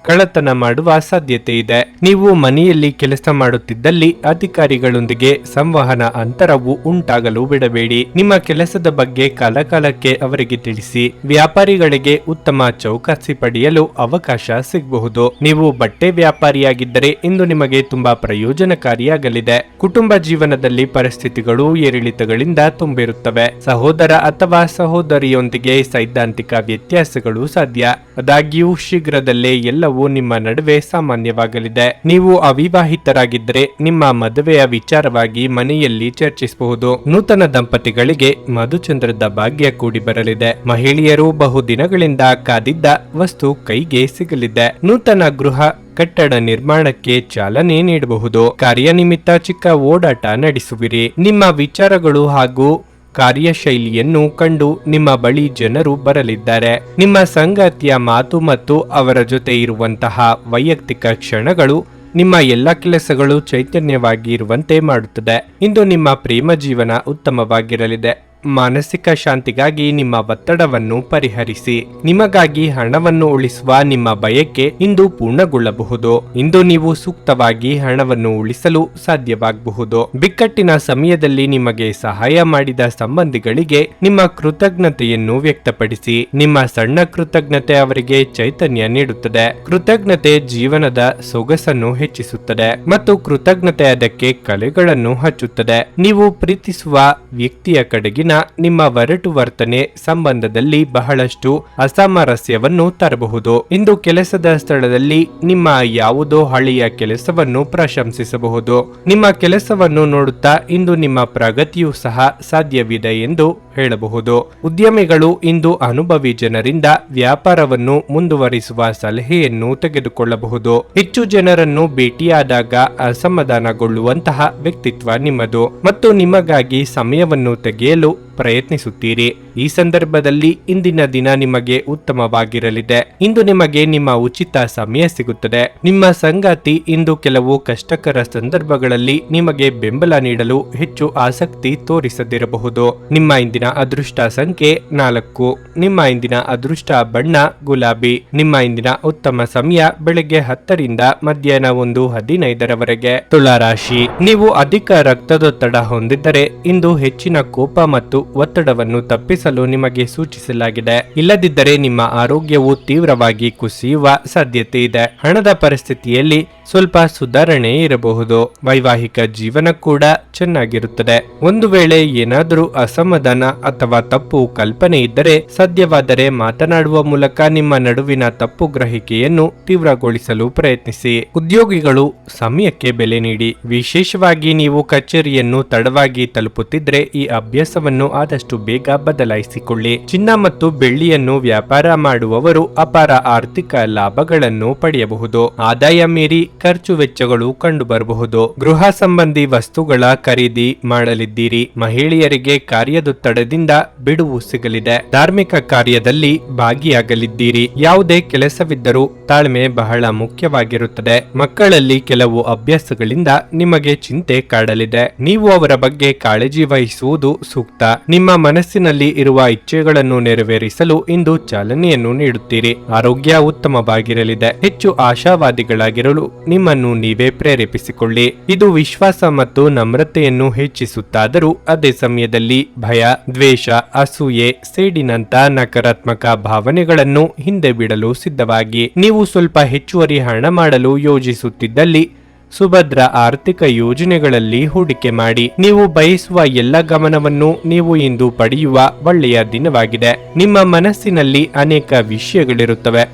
ಕಳ್ಳತನ ಮಾಡುವ ಸಾಧ್ಯತೆ ಇದೆ. ನೀವು ಮನೆಯಲ್ಲಿ ಕೆಲಸ ಮಾಡುತ್ತಿದ್ದಲ್ಲಿ ಅಧಿಕಾರಿಗಳೊಂದಿಗೆ ಸಂವಹನ ಅಂತರವು ಉಂಟಾಗಲು ಬಿಡಬೇಡಿ. ನಿಮ್ಮ ಕೆಲಸದ ಬಗ್ಗೆ ಕಾಲಕಾಲಕ್ಕೆ ಅವರಿಗೆ ತಿಳಿಸಿ. ವ್ಯಾಪಾರಿಗಳಿಗೆ ಉತ್ತಮ ಚೌಕಾಸಿ ಪಡೆಯಲು ಅವಕಾಶ ಸಿಗಬಹುದು. ನೀವು ಬಟ್ಟೆ ವ್ಯಾಪಾರಿಯಾಗಿದ್ದರೆ ಇಂದು ನಿಮಗೆ ತುಂಬಾ ಪ್ರಯೋಜನಕಾರಿಯಾಗಲಿದೆ. ಕುಟುಂಬ ಜೀವನದಲ್ಲಿ ಪರಿಸ್ಥಿತಿಗಳು ಏರಿಳಿತಗಳಿಂದ ತುಂಬಿರುತ್ತವೆ. ಸಹೋದರ ಅಥವಾ ಸಹೋದರಿಯೊಂದಿಗೆ ಸೈದ್ಧಾಂತಿಕ ವ್ಯತ್ಯಾಸಗಳು ಸಾಧ್ಯ. ಆದಾಗ್ಯೂ ಶೀಘ್ರದಲ್ಲೇ ಎಲ್ಲವೂ ನಿಮ್ಮ ನಡುವೆ ಸಾಮಾನ್ಯವಾಗಲಿದೆ. ನೀವು ಅವಿವಾಹಿತರಾಗಿದ್ದರೆ ನಿಮ್ಮ ಮದುವೆಯ ವಿಚಾರವಾಗಿ ಮನೆಯಲ್ಲಿ ಚರ್ಚಿಸಬಹುದು. ನೂತನ ದಂಪತಿಗಳಿಗೆ ಮಧುಚಂದ್ರದ ಭಾಗ್ಯ ಕೂಡಿ ಬರಲಿದೆ. ಮಹಿಳೆಯರು ಬಹುದಿನಗಳಿಂದ ಕಾದಿದ್ದ ವಸ್ತು ಕೈಗೆ ಸಿಗಲಿದೆ. ನೂತನ ಗೃಹ ಕಟ್ಟಡ ನಿರ್ಮಾಣಕ್ಕೆ ಚಾಲನೆ ನೀಡಬಹುದು. ಕಾರ್ಯನಿಮಿತ್ತ ಚಿಕ್ಕ ಓಡಾಟ ನಡೆಸುವಿರಿ. ನಿಮ್ಮ ವಿಚಾರಗಳು ಹಾಗೂ ಕಾರ್ಯಶೈಲಿಯನ್ನು ಕಂಡು ನಿಮ್ಮ ಬಳಿ ಜನರು ಬರಲಿದ್ದಾರೆ. ನಿಮ್ಮ ಸಂಗಾತಿಯ ಮಾತು ಮತ್ತು ಅವರ ಜೊತೆ ಇರುವಂತಹ ವೈಯಕ್ತಿಕ ಕ್ಷಣಗಳು ನಿಮ್ಮ ಎಲ್ಲ ಕೆಲಸಗಳು ಚೈತನ್ಯವಾಗಿ ಇರುವಂತೆ ಮಾಡುತ್ತದೆ. ಇಂದು ನಿಮ್ಮ ಪ್ರೇಮ ಜೀವನ ಉತ್ತಮವಾಗಿರಲಿದೆ. ಮಾನಸಿಕ ಶಾಂತಿಗಾಗಿ ನಿಮ್ಮ ಒತ್ತಡವನ್ನು ಪರಿಹರಿಸಿ. ನಿಮಗಾಗಿ ಹಣವನ್ನು ಉಳಿಸುವ ನಿಮ್ಮ ಬಯಕೆ ಇಂದು ಪೂರ್ಣಗೊಳ್ಳಬಹುದು. ಇಂದು ನೀವು ಸೂಕ್ತವಾಗಿ ಹಣವನ್ನು ಉಳಿಸಲು ಸಾಧ್ಯವಾಗಬಹುದು. ಬಿಕ್ಕಟ್ಟಿನ ಸಮಯದಲ್ಲಿ ನಿಮಗೆ ಸಹಾಯ ಮಾಡಿದ ಸಂಬಂಧಿಗಳಿಗೆ ನಿಮ್ಮ ಕೃತಜ್ಞತೆಯನ್ನು ವ್ಯಕ್ತಪಡಿಸಿ. ನಿಮ್ಮ ಸಣ್ಣ ಕೃತಜ್ಞತೆ ಅವರಿಗೆ ಚೈತನ್ಯ ನೀಡುತ್ತದೆ. ಕೃತಜ್ಞತೆ ಜೀವನದ ಸೊಗಸನ್ನು ಹೆಚ್ಚಿಸುತ್ತದೆ ಮತ್ತು ಕೃತಜ್ಞತೆ ಅದಕ್ಕೆ ಕಲೆಗಳನ್ನು ಹಚ್ಚುತ್ತದೆ. ನೀವು ಪ್ರೀತಿಸುವ ವ್ಯಕ್ತಿಯ ಕಡೆಗಿನ ನಿಮ್ಮ ಒರಟು ವರ್ತನೆ ಸಂಬಂಧದಲ್ಲಿ ಬಹಳಷ್ಟು ಅಸಾಮರಸ್ಯವನ್ನು ತರಬಹುದು. ಇಂದು ಕೆಲಸದ ಸ್ಥಳದಲ್ಲಿ ನಿಮ್ಮ ಯಾವುದೋ ಹಳೆಯ ಕೆಲಸವನ್ನು ಪ್ರಶಂಸಿಸಬಹುದು. ನಿಮ್ಮ ಕೆಲಸವನ್ನು ನೋಡುತ್ತಾ ಇಂದು ನಿಮ್ಮ ಪ್ರಗತಿಯೂ ಸಹ ಸಾಧ್ಯವಿದೆ ಎಂದು ಹೇಳಬಹುದು. ಉದ್ಯಮಿಗಳು ಇಂದು ಅನುಭವಿ ಜನರಿಂದ ವ್ಯಾಪಾರವನ್ನು ಮುಂದುವರಿಸುವ ಸಲಹೆಯನ್ನು ತೆಗೆದುಕೊಳ್ಳಬಹುದು. ಹೆಚ್ಚು ಜನರನ್ನು ಭೇಟಿಯಾದಾಗ ಅಸಮಾಧಾನಗೊಳ್ಳುವಂತಹ ವ್ಯಕ್ತಿತ್ವ ನಿಮ್ಮದು ಮತ್ತು ನಿಮಗಾಗಿ ಸಮಯವನ್ನು ತೆಗೆಯಲು ಪ್ರಯತ್ನಿಸುತ್ತೀರಿ. ಈ ಸಂದರ್ಭದಲ್ಲಿ ಇಂದಿನ ದಿನ ನಿಮಗೆ ಉತ್ತಮವಾಗಿರಲಿದೆ. ಇಂದು ನಿಮಗೆ ನಿಮ್ಮ ಉಚಿತ ಸಮಯ ಸಿಗುತ್ತದೆ. ನಿಮ್ಮ ಸಂಗಾತಿ ಇಂದು ಕೆಲವು ಕಷ್ಟಕರ ಸಂದರ್ಭಗಳಲ್ಲಿ ನಿಮಗೆ ಬೆಂಬಲ ನೀಡಲು ಹೆಚ್ಚು ಆಸಕ್ತಿ ತೋರಿಸದಿರಬಹುದು. ನಿಮ್ಮ ಇಂದಿನ ಅದೃಷ್ಟ ಸಂಖ್ಯೆ 4. ನಿಮ್ಮ ಇಂದಿನ ಅದೃಷ್ಟ ಬಣ್ಣ ಗುಲಾಬಿ. ನಿಮ್ಮ ಇಂದಿನ ಉತ್ತಮ ಸಮಯ ಬೆಳಗ್ಗೆ 10 ರಿಂದ ಮಧ್ಯಾಹ್ನ 1:15 ತುಲಾ ರಾಶಿ. ನೀವು ಅಧಿಕ ರಕ್ತದೊತ್ತಡ ಹೊಂದಿದ್ದರೆ ಇಂದು ಹೆಚ್ಚಿನ ಕೋಪ ಮತ್ತು ಒತ್ತಡವನ್ನು ತಪ್ಪಿಸಲು ನಿಮಗೆ ಸೂಚಿಸಲಾಗಿದೆ. ಇಲ್ಲದಿದ್ದರೆ ನಿಮ್ಮ ಆರೋಗ್ಯವು ತೀವ್ರವಾಗಿ ಕುಸಿಯುವ ಸಾಧ್ಯತೆ ಇದೆ. ಹಣದ ಪರಿಸ್ಥಿತಿಯಲ್ಲಿ ಸ್ವಲ್ಪ ಸುಧಾರಣೆ ಇರಬಹುದು. ವೈವಾಹಿಕ ಜೀವನ ಕೂಡ ಚೆನ್ನಾಗಿರುತ್ತದೆ. ಒಂದು ವೇಳೆ ಏನಾದರೂ ಅಸಮಾಧಾನ ಅಥವಾ ತಪ್ಪು ಕಲ್ಪನೆ ಇದ್ದರೆ ಸಾಧ್ಯವಾದರೆ ಮಾತನಾಡುವ ಮೂಲಕ ನಿಮ್ಮ ನಡುವಿನ ತಪ್ಪು ಗ್ರಹಿಕೆಯನ್ನು ತೀವ್ರಗೊಳಿಸಲು ಪ್ರಯತ್ನಿಸಿ. ಉದ್ಯೋಗಿಗಳು ಸಮಯಕ್ಕೆ ಬೆಲೆ ನೀಡಿ. ವಿಶೇಷವಾಗಿ ನೀವು ಕಚೇರಿಯನ್ನು ತಡವಾಗಿ ತಲುಪುತ್ತಿದ್ರೆ ಈ ಅಭ್ಯಾಸವನ್ನು ಆದಷ್ಟು ಬೇಗ ಬದಲಾಯಿಸಿಕೊಳ್ಳಿ. ಚಿನ್ನ ಮತ್ತು ಬೆಳ್ಳಿಯನ್ನು ವ್ಯಾಪಾರ ಮಾಡುವವರು ಅಪಾರ ಆರ್ಥಿಕ ಲಾಭಗಳನ್ನು ಪಡೆಯಬಹುದು. ಆದಾಯ ಮೀರಿ ಖರ್ಚು ವೆಚ್ಚಗಳು ಕಂಡುಬರಬಹುದು. ಗೃಹ ಸಂಬಂಧಿ ವಸ್ತುಗಳ ಖರೀದಿ ಮಾಡಲಿದ್ದೀರಿ. ಮಹಿಳೆಯರಿಗೆ ಕಾರ್ಯದೊತ್ತಡದಿಂದ ಬಿಡುವು ಸಿಗಲಿದೆ. ಧಾರ್ಮಿಕ ಕಾರ್ಯದಲ್ಲಿ ಭಾಗಿಯಾಗಲಿದ್ದೀರಿ. ಯಾವುದೇ ಕೆಲಸವಿದ್ದರೂ ತಾಳ್ಮೆ ಬಹಳ ಮುಖ್ಯವಾಗಿರುತ್ತದೆ. ಮಕ್ಕಳಲ್ಲಿ ಕೆಲವು ಅಭ್ಯಾಸಗಳಿಂದ ನಿಮಗೆ ಚಿಂತೆ ಕಾಡಲಿದೆ. ನೀವು ಅವರ ಬಗ್ಗೆ ಕಾಳಜಿ ವಹಿಸುವುದು ಸೂಕ್ತ. ನಿಮ್ಮ ಮನಸ್ಸಿನಲ್ಲಿ ಇರುವ ಇಚ್ಛೆಗಳನ್ನು ನೆರವೇರಿಸಲು ಇಂದು ಚಾಲನೆಯನ್ನು ನೀಡುತ್ತೀರಿ. ಆರೋಗ್ಯ ಉತ್ತಮವಾಗಿರಲಿದೆ. ಹೆಚ್ಚು ಆಶಾವಾದಿಗಳಾಗಿರಲು ನಿಮ್ಮನ್ನು ನೀವೇ ಪ್ರೇರೇಪಿಸಿಕೊಳ್ಳಿ. ಇದು ವಿಶ್ವಾಸ ಮತ್ತು ನಮ್ರತೆಯನ್ನು ಹೆಚ್ಚಿಸುತ್ತಾದರೂ ಅದೇ ಸಮಯದಲ್ಲಿ ಭಯ, ದ್ವೇಷ, ಅಸೂಯೆ, ಸೇಡಿನಂತ ನಕಾರಾತ್ಮಕ ಭಾವನೆಗಳನ್ನು ಹಿಂದೆ ಬಿಡಲು ಸಿದ್ಧವಾಗಿ. ನೀವು ಸ್ವಲ್ಪ ಹೆಚ್ಚುವರಿ ಹಣ ಮಾಡಲು ಯೋಜಿಸುತ್ತಿದ್ದಲ್ಲಿ ಸುಭದ್ರ ಆರ್ಥಿಕ ಯೋಜನೆಗಳಲ್ಲಿ ಹೂಡಿಕೆ ಮಾಡಿ. ನೀವು ಬಯಸುವ ಎಲ್ಲ ಗಮನವನ್ನು ನೀವು ಇಂದು ಪಡೆಯುವ ಒಳ್ಳೆಯ ದಿನವಾಗಿದೆ. ನಿಮ್ಮ ಮನಸ್ಸಿನಲ್ಲಿ ಅನೇಕ ವಿಷಯಗಳಿರುತ್ತವೆ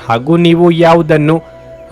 ಹಾಗೂ ನೀವು ಯಾವುದನ್ನು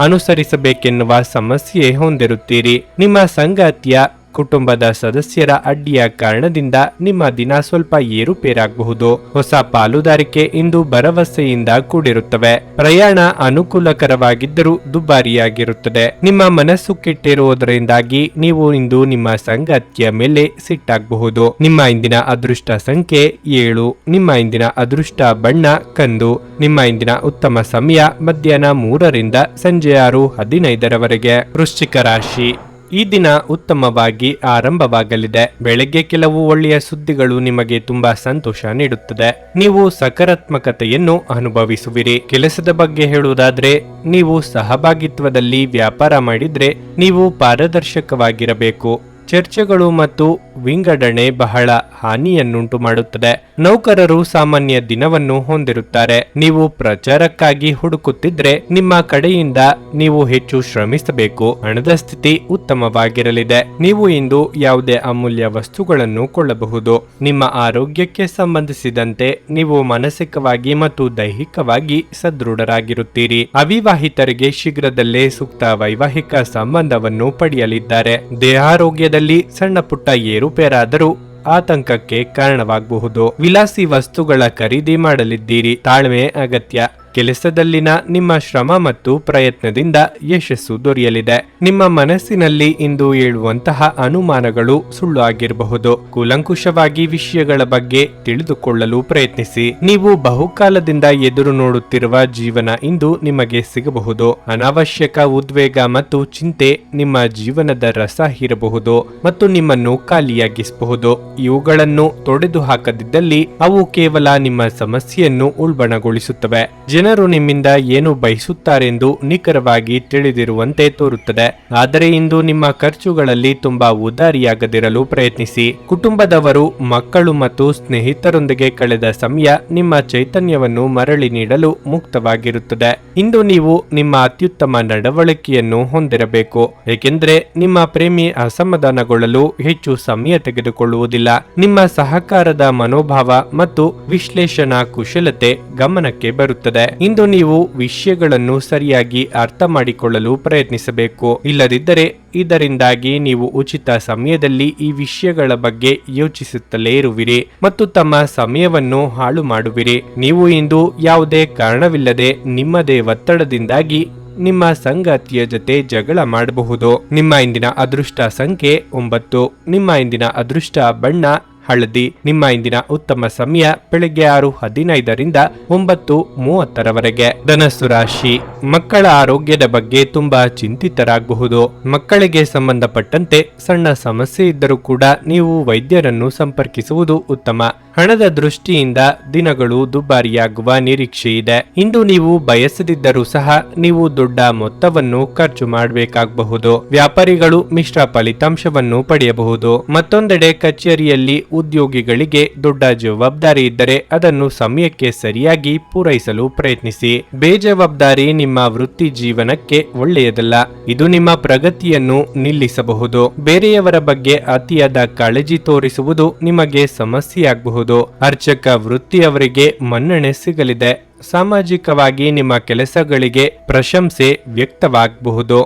ಅನುಸರಿಸಬೇಕೆನ್ನುವ ಸಮಸ್ಯೆ ಹೊಂದಿರುತ್ತೀರಿ. ನಿಮ್ಮ ಸಂಗಾತಿಯ ಕುಟುಂಬದ ಸದಸ್ಯರ ಅಡ್ಡಿಯ ಕಾರಣದಿಂದ ನಿಮ್ಮ ದಿನ ಸ್ವಲ್ಪ ಏರುಪೇರಾಗಬಹುದು. ಹೊಸ ಪಾಲುದಾರಿಕೆ ಇಂದು ಭರವಸೆಯಿಂದ ಕೂಡಿರುತ್ತವೆ. ಪ್ರಯಾಣ ಅನುಕೂಲಕರವಾಗಿದ್ದರೂ ದುಬಾರಿಯಾಗಿರುತ್ತದೆ. ನಿಮ್ಮ ಮನಸ್ಸು ಕೆಟ್ಟಿರುವುದರಿಂದಾಗಿ ನೀವು ಇಂದು ನಿಮ್ಮ ಸಂಗಾತಿಯ ಮೇಲೆ ಸಿಟ್ಟಾಗಬಹುದು. ನಿಮ್ಮ ಇಂದಿನ ಅದೃಷ್ಟ ಸಂಖ್ಯೆ 7. ನಿಮ್ಮ ಇಂದಿನ ಅದೃಷ್ಟ ಬಣ್ಣ ಕಂದು. ನಿಮ್ಮ ಇಂದಿನ ಉತ್ತಮ ಸಮಯ ಮಧ್ಯಾಹ್ನ 3 ರಿಂದ ಸಂಜೆ 6:15 ವೃಶ್ಚಿಕ ರಾಶಿ. ಈ ದಿನ ಉತ್ತಮವಾಗಿ ಆರಂಭವಾಗಲಿದೆ. ಬೆಳಗ್ಗೆ ಕೆಲವು ಒಳ್ಳೆಯ ಸುದ್ದಿಗಳು ನಿಮಗೆ ತುಂಬಾ ಸಂತೋಷ ನೀಡುತ್ತದೆ. ನೀವು ಸಕಾರಾತ್ಮಕತೆಯನ್ನು ಅನುಭವಿಸುವಿರಿ. ಕೆಲಸದ ಬಗ್ಗೆ ಹೇಳುವುದಾದ್ರೆ, ನೀವು ಸಹಭಾಗಿತ್ವದಲ್ಲಿ ವ್ಯಾಪಾರ ಮಾಡಿದ್ರೆ ನೀವು ಪಾರದರ್ಶಕವಾಗಿರಬೇಕು. ಚರ್ಚೆಗಳು ಮತ್ತು ವಿಂಗಡಣೆ ಬಹಳ ಹಾನಿಯನ್ನುಂಟು ಮಾಡುತ್ತದೆ. ನೌಕರರು ಸಾಮಾನ್ಯ ದಿನವನ್ನು ಹೊಂದಿರುತ್ತಾರೆ. ನೀವು ಪ್ರಚಾರಕ್ಕಾಗಿ ಹುಡುಕುತ್ತಿದ್ರೆ ನಿಮ್ಮ ಕಡೆಯಿಂದ ನೀವು ಹೆಚ್ಚು ಶ್ರಮಿಸಬೇಕು. ಹಣದ ಸ್ಥಿತಿ ಉತ್ತಮವಾಗಿರಲಿದೆ. ನೀವು ಇಂದು ಯಾವುದೇ ಅಮೂಲ್ಯ ವಸ್ತುಗಳನ್ನು ಕೊಳ್ಳಬಹುದು. ನಿಮ್ಮ ಆರೋಗ್ಯಕ್ಕೆ ಸಂಬಂಧಿಸಿದಂತೆ ನೀವು ಮಾನಸಿಕವಾಗಿ ಮತ್ತು ದೈಹಿಕವಾಗಿ ಸದೃಢರಾಗಿರುತ್ತೀರಿ. ಅವಿವಾಹಿತರಿಗೆ ಶೀಘ್ರದಲ್ಲೇ ಸೂಕ್ತ ವೈವಾಹಿಕ ಸಂಬಂಧವನ್ನು ಪಡೆಯಲಿದ್ದಾರೆ. ದೇಹಾರೋಗ್ಯದಲ್ಲಿ ಸಣ್ಣ ಪುಟ್ಟ ಏರುಪೇರಾದರೂ ಆತಂಕಕ್ಕೆ ಕಾರಣವಾಗಬಹುದು. ವಿಲಾಸಿ ವಸ್ತುಗಳ ಖರೀದಿ ಮಾಡಲಿದ್ದೀರಿ. ತಾಳ್ಮೆ ಅಗತ್ಯ. ಕೆಲಸದಲ್ಲಿನ ನಿಮ್ಮ ಶ್ರಮ ಮತ್ತು ಪ್ರಯತ್ನದಿಂದ ಯಶಸ್ಸು ದೊರೆಯಲಿದೆ. ನಿಮ್ಮ ಮನಸ್ಸಿನಲ್ಲಿ ಇಂದು ಏಳುವಂತಹ ಅನುಮಾನಗಳು ಸುಳ್ಳು ಆಗಿರಬಹುದು. ಕೂಲಂಕುಷವಾಗಿ ವಿಷಯಗಳ ಬಗ್ಗೆ ತಿಳಿದುಕೊಳ್ಳಲು ಪ್ರಯತ್ನಿಸಿ. ನೀವು ಬಹುಕಾಲದಿಂದ ಎದುರು ನೋಡುತ್ತಿರುವ ಜೀವನ ಇಂದು ನಿಮಗೆ ಸಿಗಬಹುದು. ಅನಾವಶ್ಯಕ ಉದ್ವೇಗ ಮತ್ತು ಚಿಂತೆ ನಿಮ್ಮ ಜೀವನದ ರಸ ಹೀರಬಹುದು ಮತ್ತು ನಿಮ್ಮನ್ನು ಖಾಲಿಯಾಗಿಸಬಹುದು. ಇವುಗಳನ್ನು ತೊಡೆದು ಹಾಕದಿದ್ದಲ್ಲಿ ಅವು ಕೇವಲ ನಿಮ್ಮ ಸಮಸ್ಯೆಯನ್ನು ಉಲ್ಬಣಗೊಳಿಸುತ್ತವೆ. ಜನರು ನಿಮ್ಮಿಂದ ಏನು ಬಯಸುತ್ತಾರೆಂದು ನಿಖರವಾಗಿ ತಿಳಿದಿರುವಂತೆ ತೋರುತ್ತದೆ. ಆದರೆ ಇಂದು ನಿಮ್ಮ ಖರ್ಚುಗಳಲ್ಲಿ ತುಂಬಾ ಉದಾರಿಯಾಗದಿರಲು ಪ್ರಯತ್ನಿಸಿ. ಕುಟುಂಬದವರು, ಮಕ್ಕಳು ಮತ್ತು ಸ್ನೇಹಿತರೊಂದಿಗೆ ಕಳೆದ ಸಮಯ ನಿಮ್ಮ ಚೈತನ್ಯವನ್ನು ಮರಳಿ ನೀಡಲು ಮುಕ್ತವಾಗಿರುತ್ತದೆ. ಇಂದು ನೀವು ನಿಮ್ಮ ಅತ್ಯುತ್ತಮ ನಡವಳಿಕೆಯನ್ನು ಹೊಂದಿರಬೇಕು, ಏಕೆಂದರೆ ನಿಮ್ಮ ಪ್ರೇಮಿ ಅಸಮಾಧಾನಗೊಳ್ಳಲು ಹೆಚ್ಚು ಸಮಯ ತೆಗೆದುಕೊಳ್ಳುವುದಿಲ್ಲ. ನಿಮ್ಮ ಸಹಕಾರದ ಮನೋಭಾವ ಮತ್ತು ವಿಶ್ಲೇಷಣಾ ಕುಶಲತೆ ಗಮನಕ್ಕೆ ಬರುತ್ತದೆ. ಇಂದು ನೀವು ವಿಷಯಗಳನ್ನು ಸರಿಯಾಗಿ ಅರ್ಥ ಮಾಡಿಕೊಳ್ಳಲು ಪ್ರಯತ್ನಿಸಬೇಕು. ಇಲ್ಲದಿದ್ದರೆ ಇದರಿಂದಾಗಿ ನೀವು ಉಚಿತ ಸಮಯದಲ್ಲಿ ಈ ವಿಷಯಗಳ ಬಗ್ಗೆ ಯೋಚಿಸುತ್ತಲೇ ಇರುವಿರಿ ಮತ್ತು ತಮ್ಮ ಸಮಯವನ್ನು ಹಾಳು ಮಾಡುವಿರಿ. ನೀವು ಇಂದು ಯಾವುದೇ ಕಾರಣವಿಲ್ಲದೆ ನಿಮ್ಮದೇ ಒತ್ತಡದಿಂದಾಗಿ ನಿಮ್ಮ ಸಂಗಾತಿಯ ಜೊತೆ ಜಗಳ ಮಾಡಬಹುದು. ನಿಮ್ಮ ಇಂದಿನ ಅದೃಷ್ಟ ಸಂಖ್ಯೆ 9. ನಿಮ್ಮ ಇಂದಿನ ಅದೃಷ್ಟ ಬಣ್ಣ ಹಳದಿ. ನಿಮ್ಮ ಇಂದಿನ ಉತ್ತಮ ಸಮಯ ಬೆಳಗ್ಗೆ 6:15ರಿಂದ 9:30ರವರೆಗೆ. ಧನಸ್ಸು ರಾಶಿ, ಮಕ್ಕಳ ಆರೋಗ್ಯದ ಬಗ್ಗೆ ತುಂಬಾ ಚಿಂತಿತರಾಗಬಹುದು. ಮಕ್ಕಳಿಗೆ ಸಂಬಂಧಪಟ್ಟಂತೆ ಸಣ್ಣ ಸಮಸ್ಯೆ ಇದ್ದರೂ ಕೂಡ ನೀವು ವೈದ್ಯರನ್ನು ಸಂಪರ್ಕಿಸುವುದು ಉತ್ತಮ. ಹಣದ ದೃಷ್ಟಿಯಿಂದ ದಿನಗಳು ದುಬಾರಿಯಾಗುವ ನಿರೀಕ್ಷೆ ಇದೆ. ಇಂದು ನೀವು ಬಯಸದಿದ್ದರೂ ಸಹ ನೀವು ದೊಡ್ಡ ಮೊತ್ತವನ್ನು ಖರ್ಚು ಮಾಡಬೇಕಾಗಬಹುದು. ವ್ಯಾಪಾರಿಗಳು ಮಿಶ್ರ ಫಲಿತಾಂಶವನ್ನು ಪಡೆಯಬಹುದು. ಮತ್ತೊಂದೆಡೆ ಕಚೇರಿಯಲ್ಲಿ ಉದ್ಯೋಗಿಗಳಿಗೆ ದೊಡ್ಡ ಜವಾಬ್ದಾರಿ ಇದ್ದರೆ ಅದನ್ನು ಸಮಯಕ್ಕೆ ಸರಿಯಾಗಿ ಪೂರೈಸಲು ಪ್ರಯತ್ನಿಸಿ. ಬೇಜವಾಬ್ದಾರಿ ನಿಮ್ಮ ವೃತ್ತಿ ಜೀವನಕ್ಕೆ ಒಳ್ಳೆಯದಲ್ಲ. ಇದು ನಿಮ್ಮ ಪ್ರಗತಿಯನ್ನು ನಿಲ್ಲಿಸಬಹುದು. ಬೇರೆಯವರ ಬಗ್ಗೆ ಅತಿಯಾದ ಕಾಳಜಿ ತೋರಿಸುವುದು ನಿಮಗೆ ಸಮಸ್ಯೆಯಾಗಬಹುದು. ಅರ್ಚಕ ವೃತ್ತಿಯವರಿಗೆ ಮನ್ನಣೆ ಸಿಗಲಿದೆ. ಸಾಮಾಜಿಕವಾಗಿ ನಿಮ್ಮ ಕೆಲಸಗಳಿಗೆ ಪ್ರಶಂಸೆ ವ್ಯಕ್ತವಾಗಬಹುದು.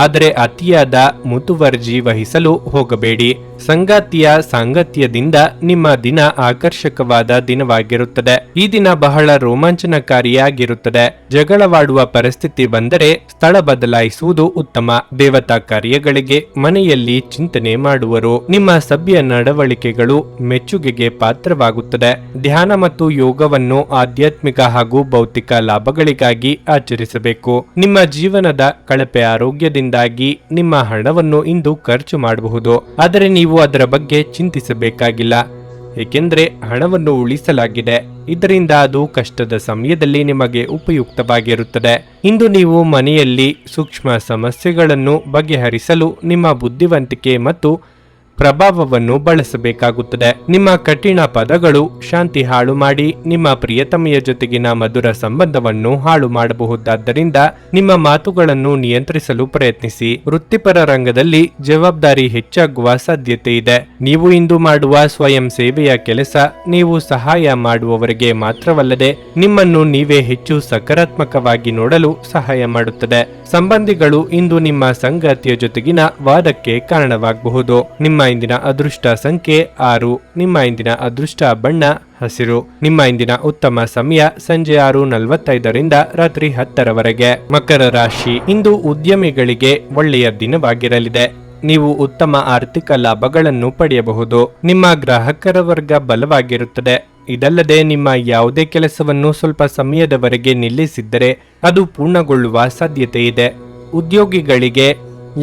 ಆದರೆ ಅತಿಯಾದ ಮುತುವರ್ಜಿ ವಹಿಸಲು ಹೋಗಬೇಡಿ. ಸಂಗಾತಿಯ ಸಾಂಗತ್ಯದಿಂದ ನಿಮ್ಮ ದಿನ ಆಕರ್ಷಕವಾದ ದಿನವಾಗಿರುತ್ತದೆ. ಈ ದಿನ ಬಹಳ ರೋಮಾಂಚನಕಾರಿಯಾಗಿರುತ್ತದೆ. ಜಗಳವಾಡುವ ಪರಿಸ್ಥಿತಿ ಬಂದರೆ ಸ್ಥಳ ಬದಲಾಯಿಸುವುದು ಉತ್ತಮ. ದೇವತಾ ಕಾರ್ಯಗಳಿಗೆ ಮನೆಯಲ್ಲಿ ಚಿಂತನೆ ಮಾಡುವರು. ನಿಮ್ಮ ಸಭ್ಯ ನಡವಳಿಕೆಗಳು ಮೆಚ್ಚುಗೆಗೆ ಪಾತ್ರವಾಗುತ್ತದೆ. ಧ್ಯಾನ ಮತ್ತು ಯೋಗವನ್ನು ಆಧ್ಯಾತ್ಮಿಕ ಹಾಗೂ ಭೌತಿಕ ಲಾಭಗಳಿಗಾಗಿ ಆಚರಿಸಬೇಕು. ನಿಮ್ಮ ಜೀವನದ ಕಳಪೆ ಆರೋಗ್ಯದಿಂದ ನಿಮ್ಮ ಹಣವನ್ನು ಇಂದು ಖರ್ಚು ಮಾಡಬಹುದು. ಆದರೆ ನೀವು ಅದರ ಬಗ್ಗೆ ಚಿಂತಿಸಬೇಕಾಗಿಲ್ಲ, ಏಕೆಂದರೆ ಹಣವನ್ನು ಉಳಿಸಲಾಗಿದೆ. ಇದರಿಂದ ಅದು ಕಷ್ಟದ ಸಮಯದಲ್ಲಿ ನಿಮಗೆ ಉಪಯುಕ್ತವಾಗಿರುತ್ತದೆ. ಇಂದು ನೀವು ಮನೆಯಲ್ಲಿ ಸೂಕ್ಷ್ಮ ಸಮಸ್ಯೆಗಳನ್ನು ಬಗೆಹರಿಸಲು ನಿಮ್ಮ ಬುದ್ಧಿವಂತಿಕೆ ಮತ್ತು ಪ್ರಭಾವವನ್ನು ಬಳಸಬೇಕಾಗುತ್ತದೆ. ನಿಮ್ಮ ಕಠಿಣ ಪದಗಳು ಶಾಂತಿ ಹಾಳು ಮಾಡಿ ನಿಮ್ಮ ಪ್ರಿಯತಮೆಯ ಜೊತೆಗಿನ ಮಧುರ ಸಂಬಂಧವನ್ನು ಹಾಳು ಮಾಡಬಹುದಾದ್ದರಿಂದ ನಿಮ್ಮ ಮಾತುಗಳನ್ನು ನಿಯಂತ್ರಿಸಲು ಪ್ರಯತ್ನಿಸಿ. ವೃತ್ತಿಪರ ರಂಗದಲ್ಲಿ ಜವಾಬ್ದಾರಿ ಹೆಚ್ಚಾಗುವ ಸಾಧ್ಯತೆ ಇದೆ. ನೀವು ಇಂದು ಮಾಡುವ ಸ್ವಯಂ ಸೇವೆಯ ಕೆಲಸ ನೀವು ಸಹಾಯ ಮಾಡುವವರಿಗೆ ಮಾತ್ರವಲ್ಲದೆ ನಿಮ್ಮನ್ನು ನೀವೇ ಹೆಚ್ಚು ಸಕಾರಾತ್ಮಕವಾಗಿ ನೋಡಲು ಸಹಾಯ ಮಾಡುತ್ತದೆ. ಸಂಬಂಧಿಗಳು ಇಂದು ನಿಮ್ಮ ಸಂಗಾತಿಯ ಜೊತೆಗಿನ ವಾದಕ್ಕೆ ಕಾರಣವಾಗಬಹುದು. ನಿಮ್ಮ ಇಂದಿನ ಅದೃಷ್ಟ ಸಂಖ್ಯೆ 6. ನಿಮ್ಮ ಇಂದಿನ ಅದೃಷ್ಟ ಬಣ್ಣ ಹಸಿರು. ನಿಮ್ಮ ಇಂದಿನ ಉತ್ತಮ ಸಮಯ ಸಂಜೆ 6:45ರಿಂದ ರಾತ್ರಿ 10ರವರೆಗೆ. ಮಕರ ರಾಶಿ, ಇಂದು ಉದ್ಯಮಿಗಳಿಗೆ ಒಳ್ಳೆಯ ದಿನವಾಗಿರಲಿದೆ. ನೀವು ಉತ್ತಮ ಆರ್ಥಿಕ ಲಾಭಗಳನ್ನು ಪಡೆಯಬಹುದು. ನಿಮ್ಮ ಗ್ರಾಹಕರ ವರ್ಗ ಬಲವಾಗಿರುತ್ತದೆ. ಇದಲ್ಲದೆ ನಿಮ್ಮ ಯಾವುದೇ ಕೆಲಸವನ್ನು ಸ್ವಲ್ಪ ಸಮಯದವರೆಗೆ ನಿಲ್ಲಿಸಿದ್ದರೆ ಅದು ಪೂರ್ಣಗೊಳ್ಳುವ ಸಾಧ್ಯತೆ ಇದೆ. ಉದ್ಯೋಗಿಗಳಿಗೆ